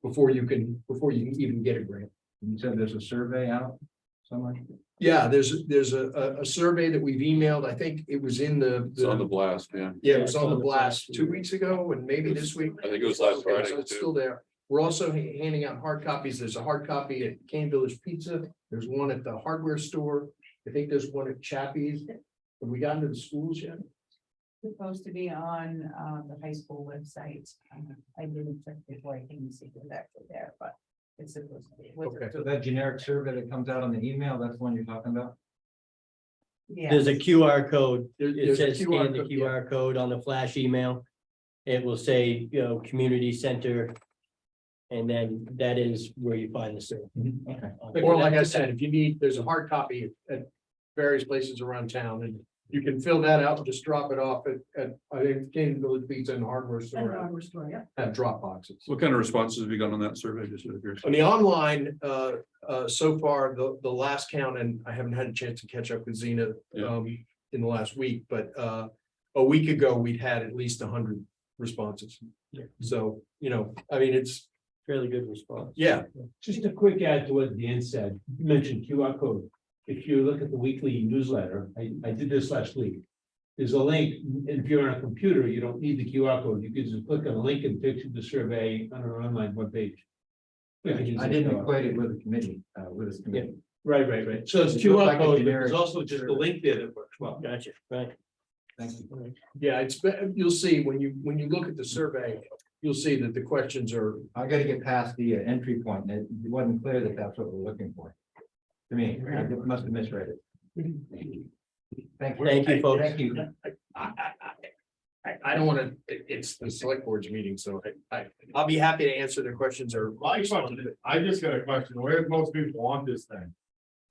before you can even get a grant. You said there's a survey out somewhere? Yeah, there's a survey that we've emailed. I think it was in It's on the blast, yeah. Yeah, it was on the blast 2 weeks ago, and maybe this week. I think it was last Okay, Friday, so it's too. still there. We're also handing out hard copies. There's a hard copy at Cane Village Pizza. There's one at the hardware store. I think there's one at Chappie's. Have we gotten to the schools yet? Supposed to be on the high school website. I didn't check before I came to see if it was actually there, but it's supposed to be. Okay. So that generic survey that comes out on the email, that's the one you're talking about? Yeah. There's a QR code. It There's a says scan the code, yeah. QR code on the flash email. It will say, community center. And then that is where you find the survey. Okay. Or like I said, if you need, there's a hard copy at various places around town, and you can fill that out and just drop it off at I think Cane Village Pizza and Hardware Store. Have drop boxes. What kind of responses have you got on that survey? Just out of curiosity? On the online, so far, the last count, and I haven't had a chance to catch up with Zena Yeah. in the last week, but a week ago, we'd had at least 100 responses. Yeah. So, I mean, it's, Fairly good response. yeah, Just a quick add to what Dan said. You mentioned QR code. If you look at the weekly newsletter, I did this last week. There's a link, and if you're on a computer, you don't need the QR code. You can just click on the link and takes you to the survey on our online webpage. I didn't equate it with a committee, with this committee. Right. So it's It looked QR like a code, but generic there's also just a link there that works well. Gotcha, right. Thank you. yeah, you'll see when you look at the survey, you'll see that the questions are, I gotta get past the entry point, and it wasn't clear that that's what we're looking for. To me, I must have misread it. Thank you. Thank you, folks. Thank you. I don't want to, it's the select board's meeting, so I'll be happy to answer their questions or. I just got a question. Where do most people want this thing?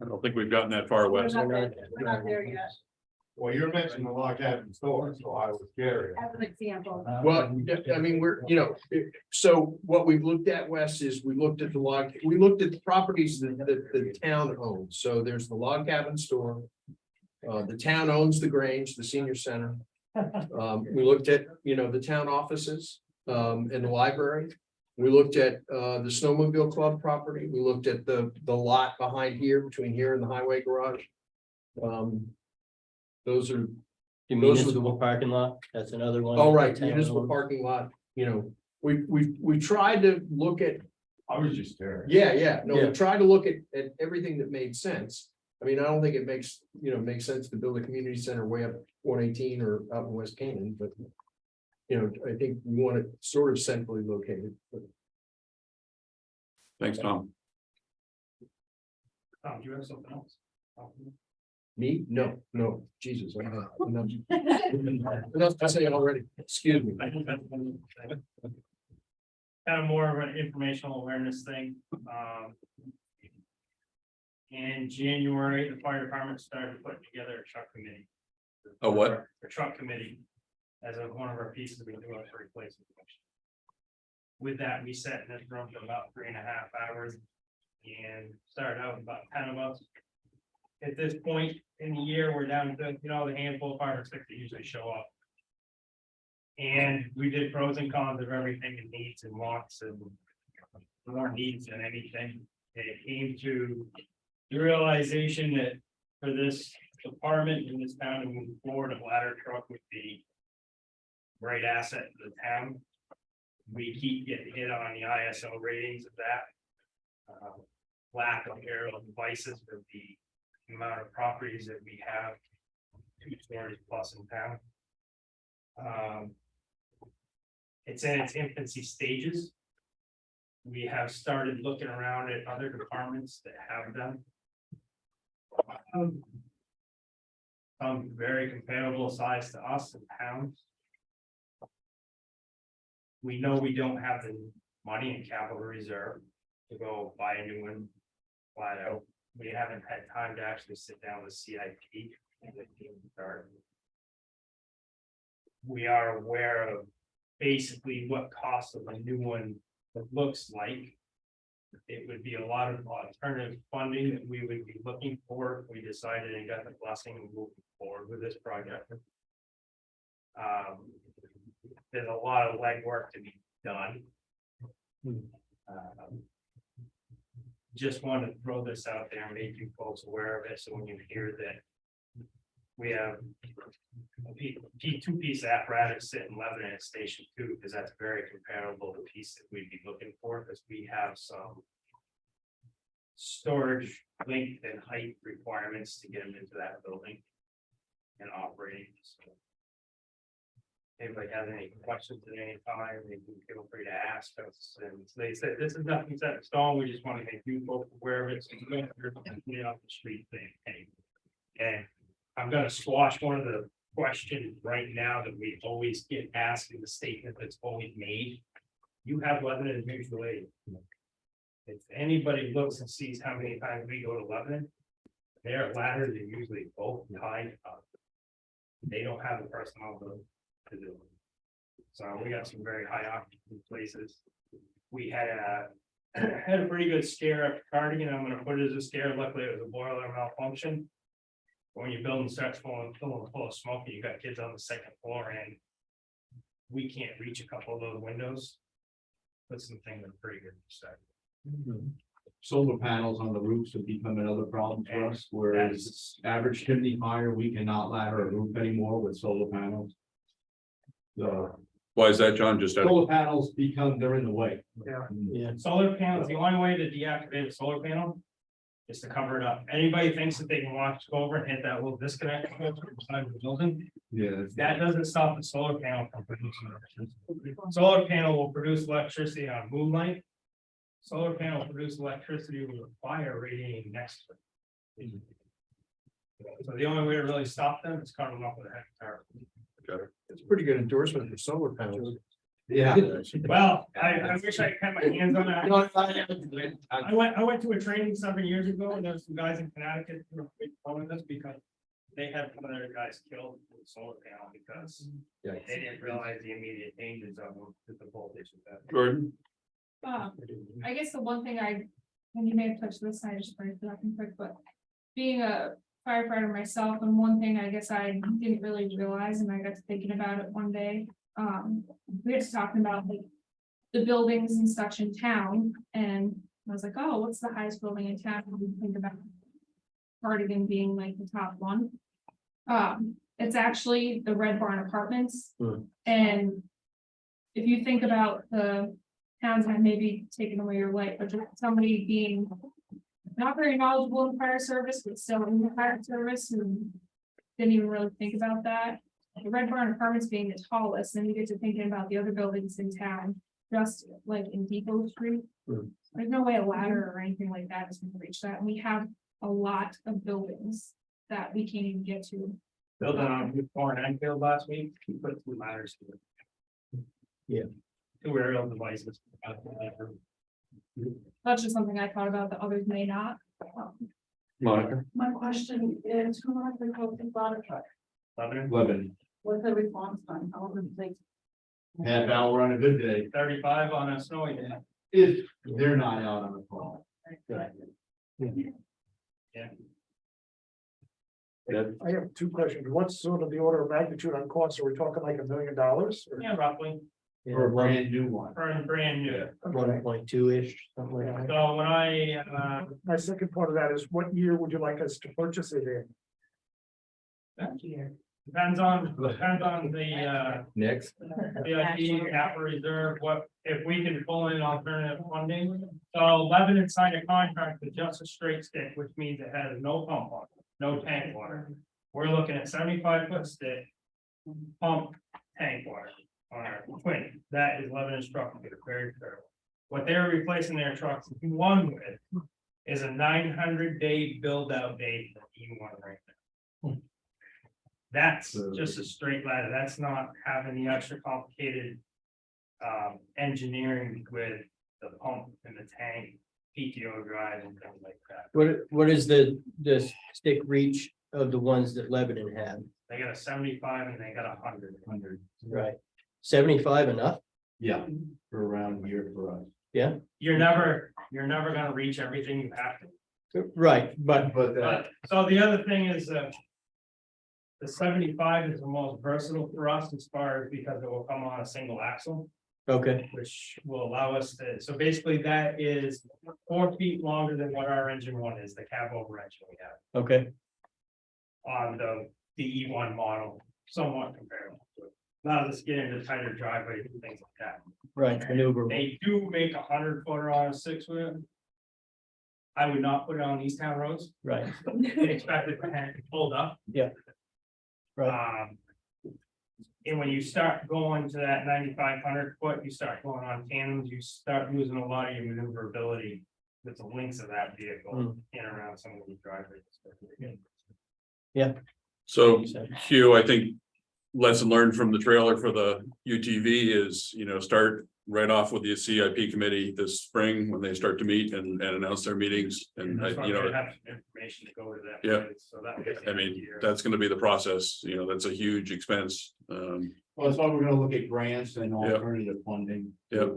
I don't think we've gotten that far west. We're not there yet. Well, you're mentioning the log cabin store, so I was curious. As an example. Well, I mean, so what we've looked at, Wes, is we looked at the properties that the town owns. So there's the log cabin store. The town owns the Grange, the senior center. We looked at, the town offices, and the library. We looked at, the snowmobile club property. We looked at the lot behind here, between here and the highway garage. Those are, The Those are municipal parking lot, that's another one. oh, right, that the town municipal owns. parking lot, we tried to look at, I was just curious. yeah, no, Yeah. we tried to look at everything that made sense. I mean, I don't think it makes sense to build a community center way up 118 or out in West Canaan, but I think we want it sort of centrally located, but Thanks, Tom. Do you have something else? me, no, Jesus. I have enough to say already, excuse me. I think that's kind of more of an informational awareness thing. In January, the fire department started putting together a truck committee. A what? A truck committee as one of our pieces we do for replacement. With that, we sat in this room for about 3.5 hours and started out with about 10 of us. At this point in the year, we're down to, the handful of 5 or 6 that usually show up. And we did pros and cons of everything and needs and wants and more needs than anything. And it came to the realization that for this department in this town to move forward, a ladder truck would be a great asset to the town. We keep getting hit on the ISO ratings of that. Lack of aerial devices with the amount of properties that we have, 2 stories plus in town. It's in its infancy stages. We have started looking around at other departments that have them. Some very comparable size to us in towns. We know we don't have the money in capital reserve to go buy a new one flat out. We haven't had time to actually sit down with CIP and the team start. We are aware of basically what cost of a new one looks like. It would be a lot of alternative funding that we would be looking for if we decided and got the blessing and moving forward with this project. There's a lot of legwork to be done. Just want to throw this out there and make you folks aware of it, so when you hear that we have a 2-piece apparatus sitting in Lebanon at Station 2, because that's very comparable to the piece that we'd be looking for, because we have some storage length and height requirements to get them into that building and operating. So anybody has any questions at any time, they can feel free to ask us. And they said, this is nothing set in stone. We just want to make you folks aware of it. So you don't hear something off the street thing. And I'm going to squash one of the questions right now that we always get asked in the statement that's always made. You have Lebanon mutual aid. If anybody looks and sees how many times we go to Lebanon, their ladders are usually both tied up. They don't have the personnel to do it. So we got some very high occupancy places. We had a pretty good scare up Cardigan. I'm gonna put it as a scare. Luckily, it was a boiler malfunction. When your building starts filling full of smoke, and you got kids on the 2nd floor, and we can't reach a couple of those windows. Put some things in pretty good start. Solar panels on the roofs have become another problem for us, whereas average chimney higher, we cannot ladder a roof anymore with solar panels. So Why is that, John? Just out of- solar panels they're in the way. Yeah. Solar panels, the only way to deactivate a solar panel is to cover it up. Anybody thinks that they can go over and hit that little disconnect inside of the building, Yeah. that doesn't stop the solar panel from producing electricity. Solar panel will produce electricity on moonlight. Solar panel will produce electricity with a fire radiating next to it. So the only way to really stop them is cover them up with a hectare. It's pretty good endorsement for solar panels. Yeah. Well, I wish I had my hands on that. I went to a training 7 years ago, and there were some guys in Connecticut who were following this because they had one of their guys killed with a solar panel because they didn't realize the immediate dangers of them with the voltage of that. Jordan? I guess the one thing and you may have touched this, I just bring it up quick, but being a firefighter myself, and one thing I guess I didn't really realize, and I got to thinking about it one day. We were just talking about like the buildings and such in town, and I was like, oh, what's the highest building in town? And we think about Cardigan being like the top one. It's actually the Red Barn Apartments. And if you think about the towns that may be taking away your life, but just somebody being not very knowledgeable in fire service, but still in the fire service and didn't even really think about that. the Red Barn Apartments being the tallest, then you get to thinking about the other buildings in town, just like in Depot Street. Hmm. There's no way a ladder or anything like that is gonna reach that, and we have a lot of buildings that we can't even get to. Building on Newport Enfield last week, he put 2 ladders to it. Yeah. 2 aerial devices. That's just something I thought about that others may not. Monica? My question is, who has the code in ladder truck? Lebanon. What's the response time? How long does it take? Half hour on a good day. 35 on a snowy day. If they're not out on the call. I have 2 questions. What's sort of the order of magnitude on costs? Are we talking like $1 million? or- Yeah, roughly, For a brand new one. for a brand new. 1.2-ish, something like that. So when I, My second part of that is what year would you like us to purchase it in? depends on the, Next. CIP, capital reserve, what, if we can pull in alternative funding. So Lebanon signed a contract with just a straight stick, which means it has no pump on, it, no tank water. We're looking at 75-foot stick, pump, tank water on our twin. That is Lebanon's truck, very terrible. What they're replacing their trucks E1 with is a 900-day build out date for E1 right now. That's just a straight ladder. That's not having the extra complicated engineering with the pump and the tank, PTO drive and things like that. What is the stick reach of the ones that Lebanon had? They got a 75 and they got 100. Right. 75 enough? Yeah, for around here for us. Yeah, You're never gonna reach everything you have to. right, but But so the other thing is the 75 is the most versatile for us as far as because it will come on a single axle, okay, which will allow us to, so basically that is 4 feet longer than what our engine one is, the cab over engine we have okay, on the E1 model, somewhat comparable to it. Allows us to get into tighter driveways and things like that. right, maneuverable. They do make a 100-footer on a 6-wheel. I would not put it on these town roads. Right, They expect it to have to hold up. right, And when you start going to that 9,500 foot, you start going on tandems, you start losing a lot of your maneuverability with the links of that vehicle in and around some of these driveways. So Makes sense. Hugh, I think lesson learned from the trailer for the UTV is, start right off with the CIP committee this spring when they start to meet and announce their meetings and, That's why we have some information to go to that. Yeah. So that. I mean, that's gonna be the process, that's a huge expense. Well, that's why we're gonna look at grants and alternative funding. Yeah,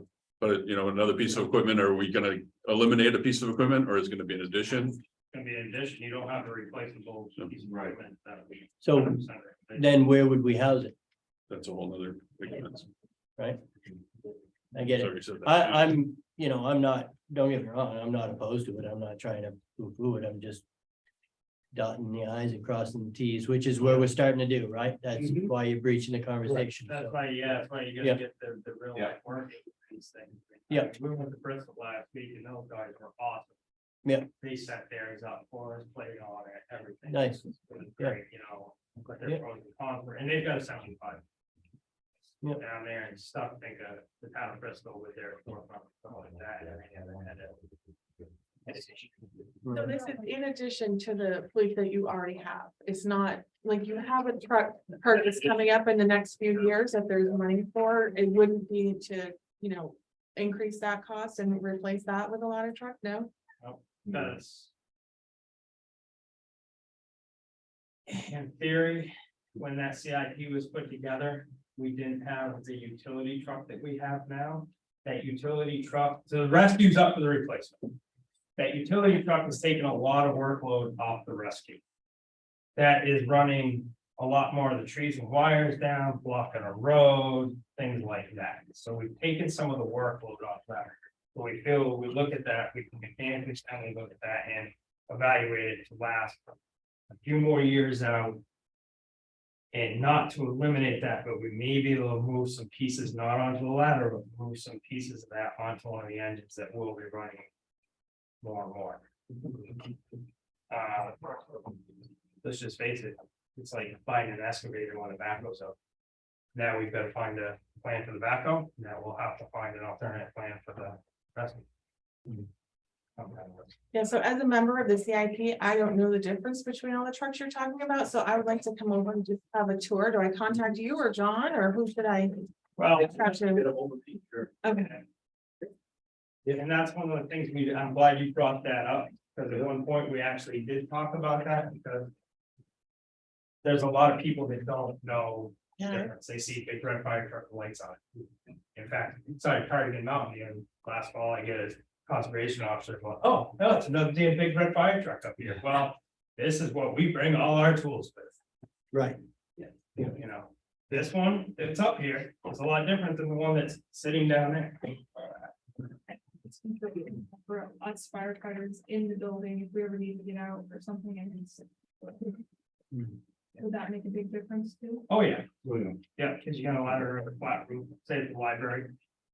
but another piece of equipment, are we gonna eliminate a piece of equipment or is it gonna be an addition? Can be an addition, you don't have a replaceable piece of equipment. That'll be So 100% replaced. then where would we house it? That's a whole nother expense. Right? I get it. Sorry, said that. I'm not, don't get me wrong, I'm not opposed to it. I'm not trying to poo-poo it. I'm just dotting the i's and crossing the t's, which is where we're starting to do, right? That's why you're breaching the conversation. That's so. why you gotta Yeah. get the real life working with these things. Yeah. We went to Bristol last week and those guys were awesome. Yeah. They set theirs up for us, played on it, everything. Nice. It was Yeah. great, but Yeah. they're pros and cons, and they've got a 75. Yeah. Down there and stuff, think of the town of Bristol with their forefront, something like that. And they had So this is in addition to the fleet that you already have. It's not like you have a truck purchase coming up in the next few years that there's money for. It wouldn't be to, increase that cost and replace that with a ladder truck, no? Because in theory, when that CIP was put together, we didn't have the utility truck that we have now. That utility truck, so the rescue's up for the replacement. That utility truck is taking a lot of workload off the rescue. That is running a lot more of the trees and wires down, blocking a road, things like that. So we've taken some of the workload off that. So we feel, we look at that, we can mechanically stand and look at that and evaluate it to last a few more years out. And not to eliminate that, but we may be able to move some pieces not onto the ladder, but move some pieces of that onto one of the engines that will be running more and more. Let's just face it, it's like buying an excavator when the backhoe's up. Now we've got to find a plan for the backhoe, now we'll have to find an alternate plan for the rest. Yeah, so as a member of the CIP, I don't know the difference between all the trucks you're talking about, so I would like to come over and just have a tour. Do I contact you or John, or who should I? Well, Have to- Okay. and that's one of the things I'm glad you brought that up, because at one point we actually did talk about that, because there's a lot of people that don't know the Yeah. difference. They see big red fire truck with lights on it. In fact, inside Cardigan Mountain, here last fall, I get a conservation officer going, oh, no, it's another damn big red fire truck up here. Well, this is what we bring all our tools with. Right. You know, this one, that's up here, is a lot different than the one that's sitting down there. For us firefighters in the building, if we ever need to get out or something, and would that make a big difference too? Oh, yeah. Yeah, because you got a ladder or a flat roof, say at the library.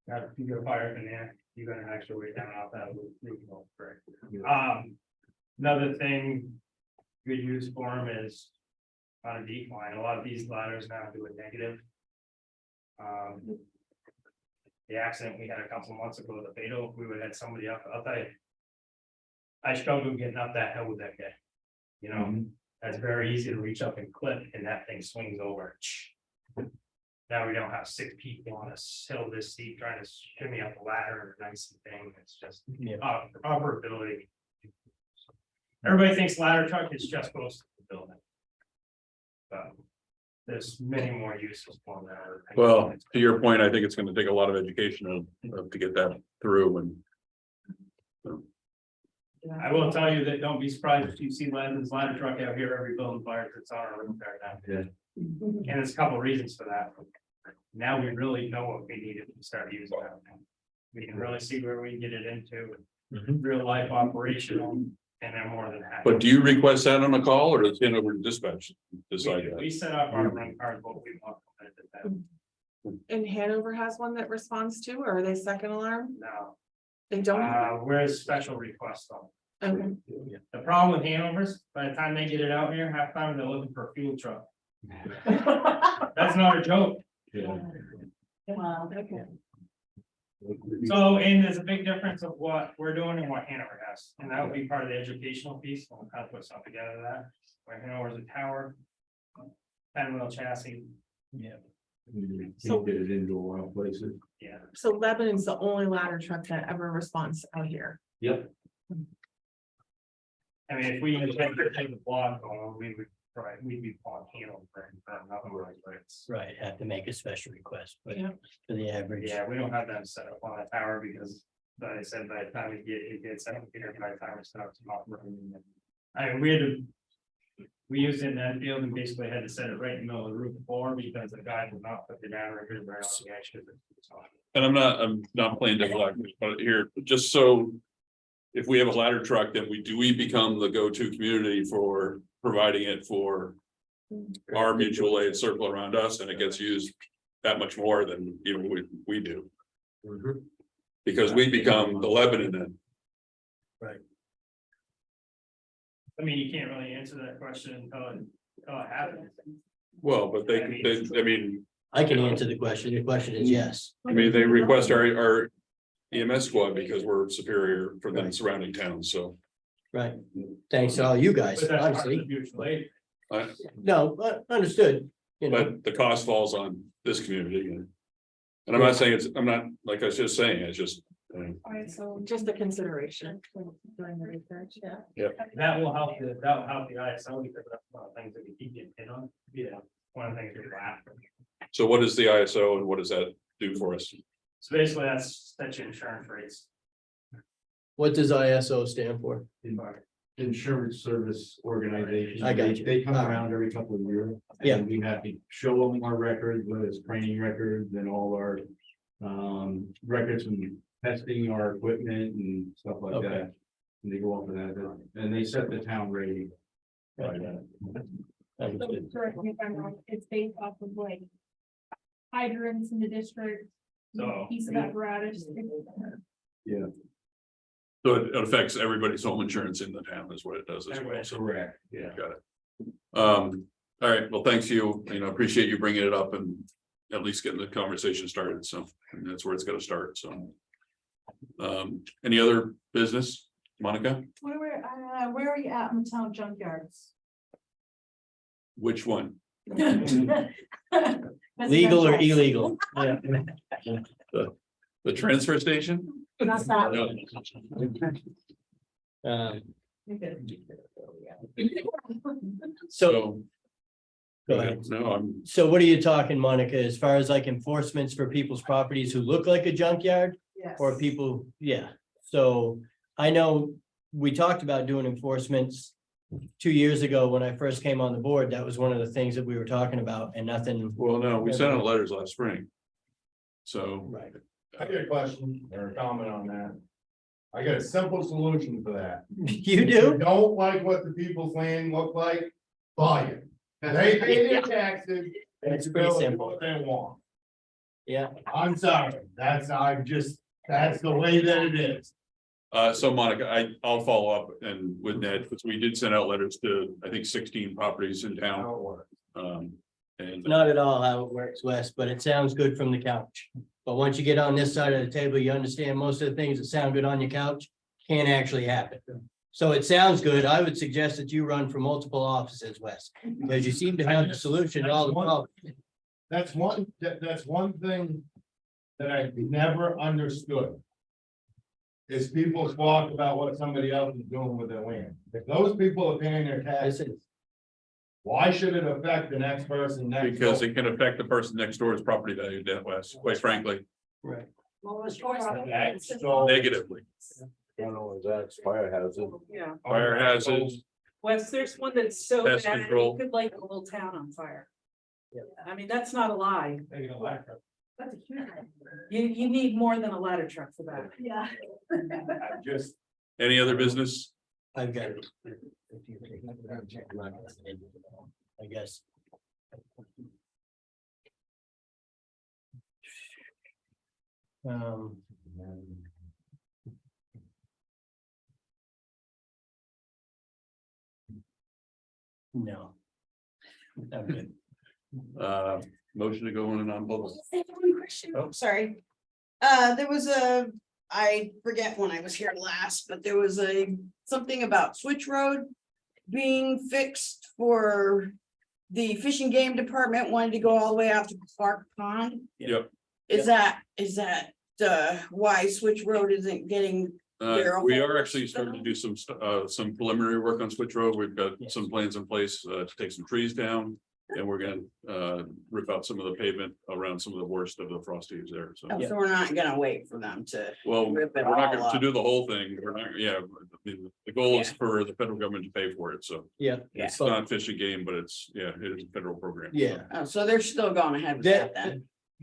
If you get a fire up in there, you got an extra way down off that roof. Another thing good use for them is on a decline. A lot of these ladders now do a negative. The accident we had a couple months ago, the fatal, we would have had somebody up, I'll tell you. I struggled getting up that hill with that guy. You know, that's very easy to reach up and clip, and that thing swings over. Now we don't have 6 people on a hill this steep trying to shimmy up the ladder or nice thing. It's just operability. Everybody thinks ladder truck is just goes to the building. But there's many more uses for that. Well, to your point, I think it's gonna take a lot of education to get that through and. I will tell you that don't be surprised if you see this ladder truck out here every building fire that's on our roof right now. Yeah. And there's a couple reasons for that. Now we really know what we need to start using that. We can really see where we can get it into real life operational, and they're more than happy. But do you request that on a call or does Hanover dispatch decide that? We set up our run card, what we want. And Hanover has one that responds to, or are they second alarm? No, They don't. where's special requests on? Okay. The problem with Hanover's, by the time they get it out here, half the time they're looking for a fuel truck. That's not a joke. Wow, okay. So, and there's a big difference of what we're doing and what Hanover has, and that would be part of the educational piece. We'll kind of put something together of that. Where Hanover's a tower, 10-wheel chassis. So- Get it into a lot of places. Yeah. So Lebanon's the only ladder truck that ever responds out here. Yep. I mean, if we had to take the block on, we would, we'd be on Hanover for nothing really, but it's. Right, have to make a special request, but Yeah. for the average. Yeah, we don't have them set up on a tower because, like I said, by the time it gets set up here, by the time it starts operating. I mean, we used it in that field and basically had to set it right in the middle of the roof floor because the guy would not put the down right on the edge of it. And I'm not playing devil advocate, but here, just so. If we have a ladder truck, then we become the go-to community for providing it for. Our mutual aid circle around us, and it gets used that much more than, you know, we do. Because we become the Lebanon then. I mean, you can't really answer that question until it happens. Well, but I mean, I can answer the question. The question is yes. I mean, they request our EMS squad because we're superior for the surrounding towns, so. Right. Thanks to all you guys, But that's part of the obviously. mutual aid. No, understood. You know, But the cost falls on this community and. And I'm not saying I'm not, like I was just saying, it's just. Alright, so just a consideration when doing the research, yeah. That will help the ISO because that's one of the things that we keep getting hit on. Yeah. One of the things we laugh. So what is the ISO and what does that do for us? So basically, that's your insurance rates. what does ISO stand for? Insurance Service Organization. I got you. They come around every couple of years. Yeah. And we have to show them our records, whether it's training records and all our records from testing our equipment and stuff like Okay. that. And they go off of that, and they set the town rating. Right. Understood. Correct me if I'm wrong, it's based off of like hydrants in the district, So. piece of apparatus. So it affects everybody's home insurance in the town is what it does as well. So, Correct, got it. All right, well, thanks you, appreciate you bringing it up and at least getting the conversation started, so and that's where it's gonna start, so. Any other business, Monica? Where are you at in the town junkyards? Which one? Legal or illegal? Yeah. The transfer station? Not that No. Um, So, So. go ahead. No, I'm, So what are you talking, Monica, as far as like enforcements for people's properties who look like a junkyard? Yes. Or people, yeah, so I know we talked about doing enforcements 2 years ago when I first came on the board. That was one of the things that we were talking about and nothing. well, no, we sent out letters last spring. So. Right. I got a question or a comment on that. I got a simple solution for that. You If do? don't like what the people's land look like, buy it. They pay their taxes. It's It's pretty built simple. what they want. Yeah, I'm sorry, that's the way that it is. So Monica, I'll follow up and with Ned, because we did send out letters to, I think, 16 properties in town. How it works. And not at all how it works, Wes, but it sounds good from the couch. But once you get on this side of the table, you understand most of the things that sound good on your couch can't actually happen. So it sounds good. I would suggest that you run for multiple offices, Wes, because you seem to have the solution to all the problems. That's one thing that I've never understood. Is people talk about what somebody else is doing with their land. If those people are paying their taxes, why should it affect the next person next? because door? it can affect the person next door's property value, Dan West, quite frankly, Right. So- negatively. Not only that, it's fire hazard. Yeah. Fire hazards, Wes, there's one that's so Pest bad, control. it could light the whole town on fire. I mean, that's not a lie. That's a huge. You need more than a ladder truck for that. Yeah. Just, any other business? I've got it. I guess. Um. No. I'm good. Motion to go in a non-public. I have one question. Oh. Sorry. There was I forget when I was here last, but there was something about Switch Road being fixed for the Fish and Game Department wanted to go all the way out to Clark Pond. Yep. Is that why Switch Road isn't getting? We are actually starting to do some preliminary work on Switch Road. We've got some plans in place to take some trees down. And we're gonna rip out some of the pavement around some of the worst of the frosties there, so. So we're not gonna wait for them to. Well, we're Rip it not all gonna, up. to do the whole thing, we're not, yeah, the goal is Yeah. for the federal government to pay for it, so. Yeah. It's not Fish and Game, but it's, yeah, it is a federal program. so. Yeah, Oh, so they're still going ahead with that then.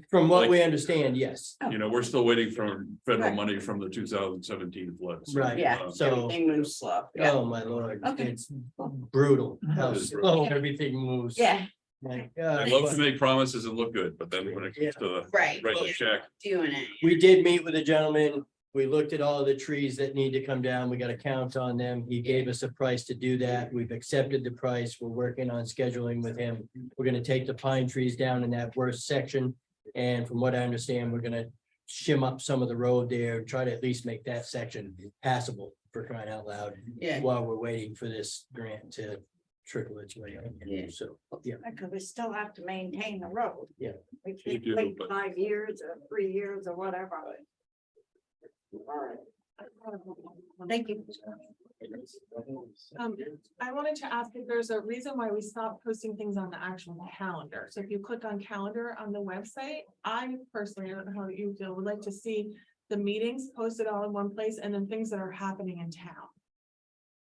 from what we understand, yes. You know, we're still waiting for federal Right. money from the 2017 floods. Right. Yeah, So- everything moves slow. Yeah, Oh, my lord, Okay. it's brutal how It is slow everything moves. yeah, My I God. love to make promises and look good, but then when it Yeah. comes to the right. write the yeah, check, Doing it. We did meet with a gentleman. We looked at all the trees that need to come down. We got a count on them. He gave us a price to do that. We've accepted the price. We're working on scheduling with him. We're gonna take the pine trees down in that worst section. And from what I understand, we're gonna shim up some of the road there, try to at least make that section passable for crying out loud. Yeah. While we're waiting for this grant to trickle its way out. Yeah. So, yeah. Because we still have to maintain the road. Yeah. We You can't do, wait but- 5 years or 3 years or whatever. Thank you. I wanted to ask if there's a reason why we stopped posting things on the actual calendar. So if you click on calendar on the website, I personally, I don't know how you feel, would like to see the meetings posted all in one place and then things that are happening in town.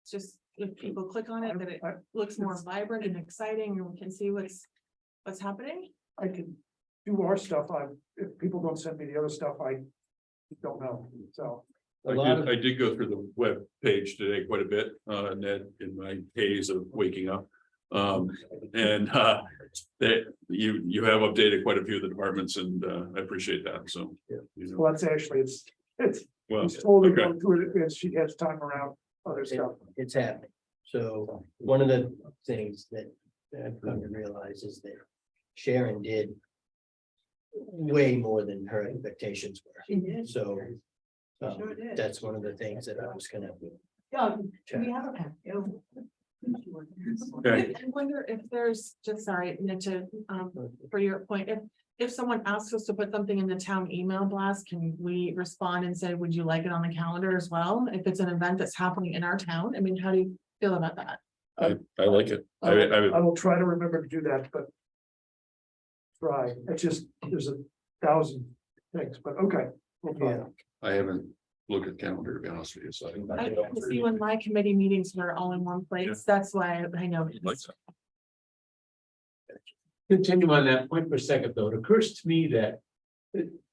It's just if people click on it, that it looks more vibrant and exciting and we can see what's happening. I can do our stuff. If people don't send me the other stuff, I don't know, so. I did go through the web page today quite a bit, Ned, in my haze of waking up. And that you have updated quite a few of the departments and I appreciate that, so. You know, Well, that's actually, it's well, totally okay. going through it as she has time around other stuff. It's happening. So one of the things that I've come to realize is that Sharon did way more than her expectations were. She did. So Sure did. that's one of the things that I was gonna. Yeah, check. we have a- Okay. I wonder if there's, just sorry, Nick, to, for your point, if someone asks us to put something in the town email blast, can we respond and say, would you like it on the calendar as well? If it's an event that's happening in our town, I mean, how do you feel about that? I like it. I I will try to remember to do that, but. Try, it's just, there's 1,000 things, but okay. We'll try. I haven't looked at the calendar, to be honest with you, so. I like to see when my committee meetings were all in one place, that's why I know. Like so. Continue on that point for a second, though. It occurs to me that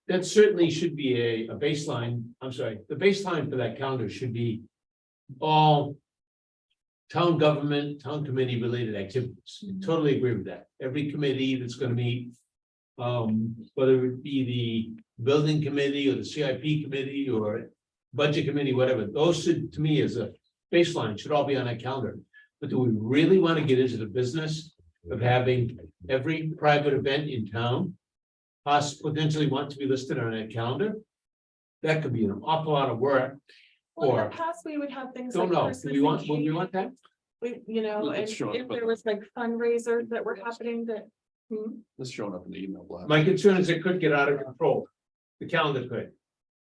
that certainly should be a baseline. I'm sorry, the baseline for that calendar should be all town government, town committee related activities. Totally agree with that. Every committee that's gonna meet, whether it be the building committee or the CIP committee or budget committee, whatever, those should, to me, as a baseline, should all be on that calendar. But do we really want to get into the business of having every private event in town potentially want to be listed on that calendar? That could be an awful lot of work. Well, in Or, the past, we would have things don't like. know, Christmas do we want, and would we Eve. want that? We, you know, Well, and it's showing if up. there was like fundraisers that were happening that. It's showing up in the email blast. My concern is it could get out of control. The calendar could.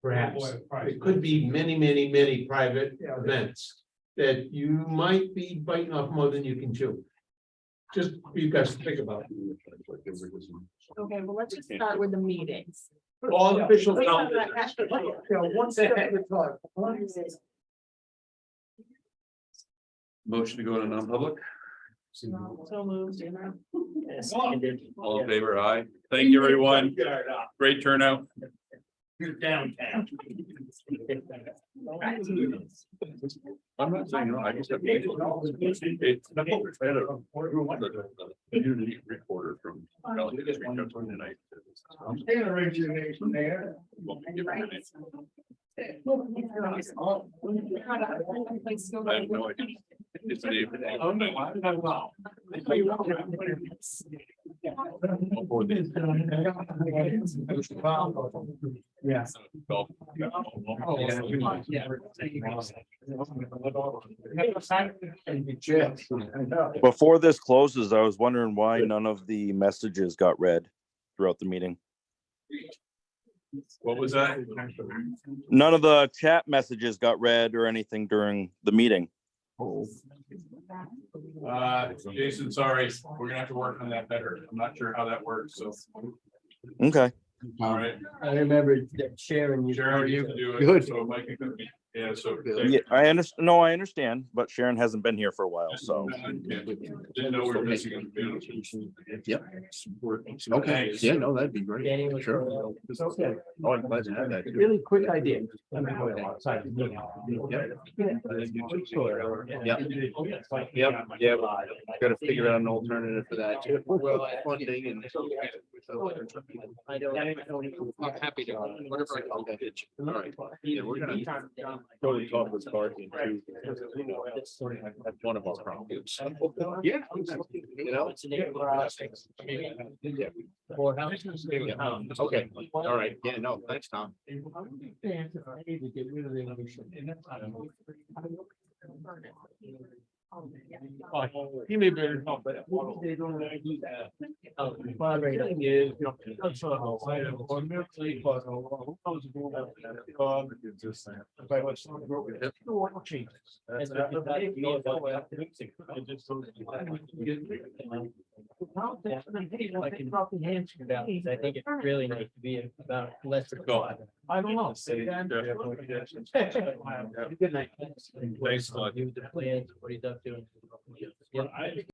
Perhaps. It could be many private Yeah. events that you might be biting off more than you can chew. Just for you guys to think about. Okay, well, let's just start with the meetings. All official We have calendars. that extra day. Yeah, one step at a time. Motion to go into non-public, So moved, you know. all in favor, aye. Thank you, everyone. Great turnout. Downtown. I'm not saying, no, I just have. Community reporter from. Tonight. Won't be giving her name. I have no idea. It's a name. Oh, no, I don't know. Yeah. Before this closes, I was wondering why none of the messages got read throughout the meeting. What was that? None of the chat messages got read or anything during the meeting. Jason, sorry, we're gonna have to work on that better. I'm not sure how that works, so. Okay. All right, I remember that Sharon. Sharon, you can do it. So Mike, you can, yeah, so. Yeah, I understand. No, I understand, but Sharon hasn't been here for a while, so. Didn't know we were missing it. Yep. Okay. Okay, yeah, no, that'd be great. Danny was. Sure. Okay. Oh, I'm glad to have that. Really quick idea. Yep, yeah, gotta figure out an alternative for that too. Funding and. I don't. I'm happy to, whatever I can pitch. All right, yeah, we're gonna totally talk with parking too. Because, you know, that's one of our problems. Yeah. You know? Yeah. Four houses. Okay, all right, yeah, no, thanks, Tom. He may better help, but. They don't do that. Thing is, you know, that's sort of a- If I was to grow with it, no changes. That's And what that- I feel about I that. just don't- I can probably answer that, because I think it really needs to be about less. I don't know. Good night. Thanks, Todd. The plans, what he's up to. Yeah.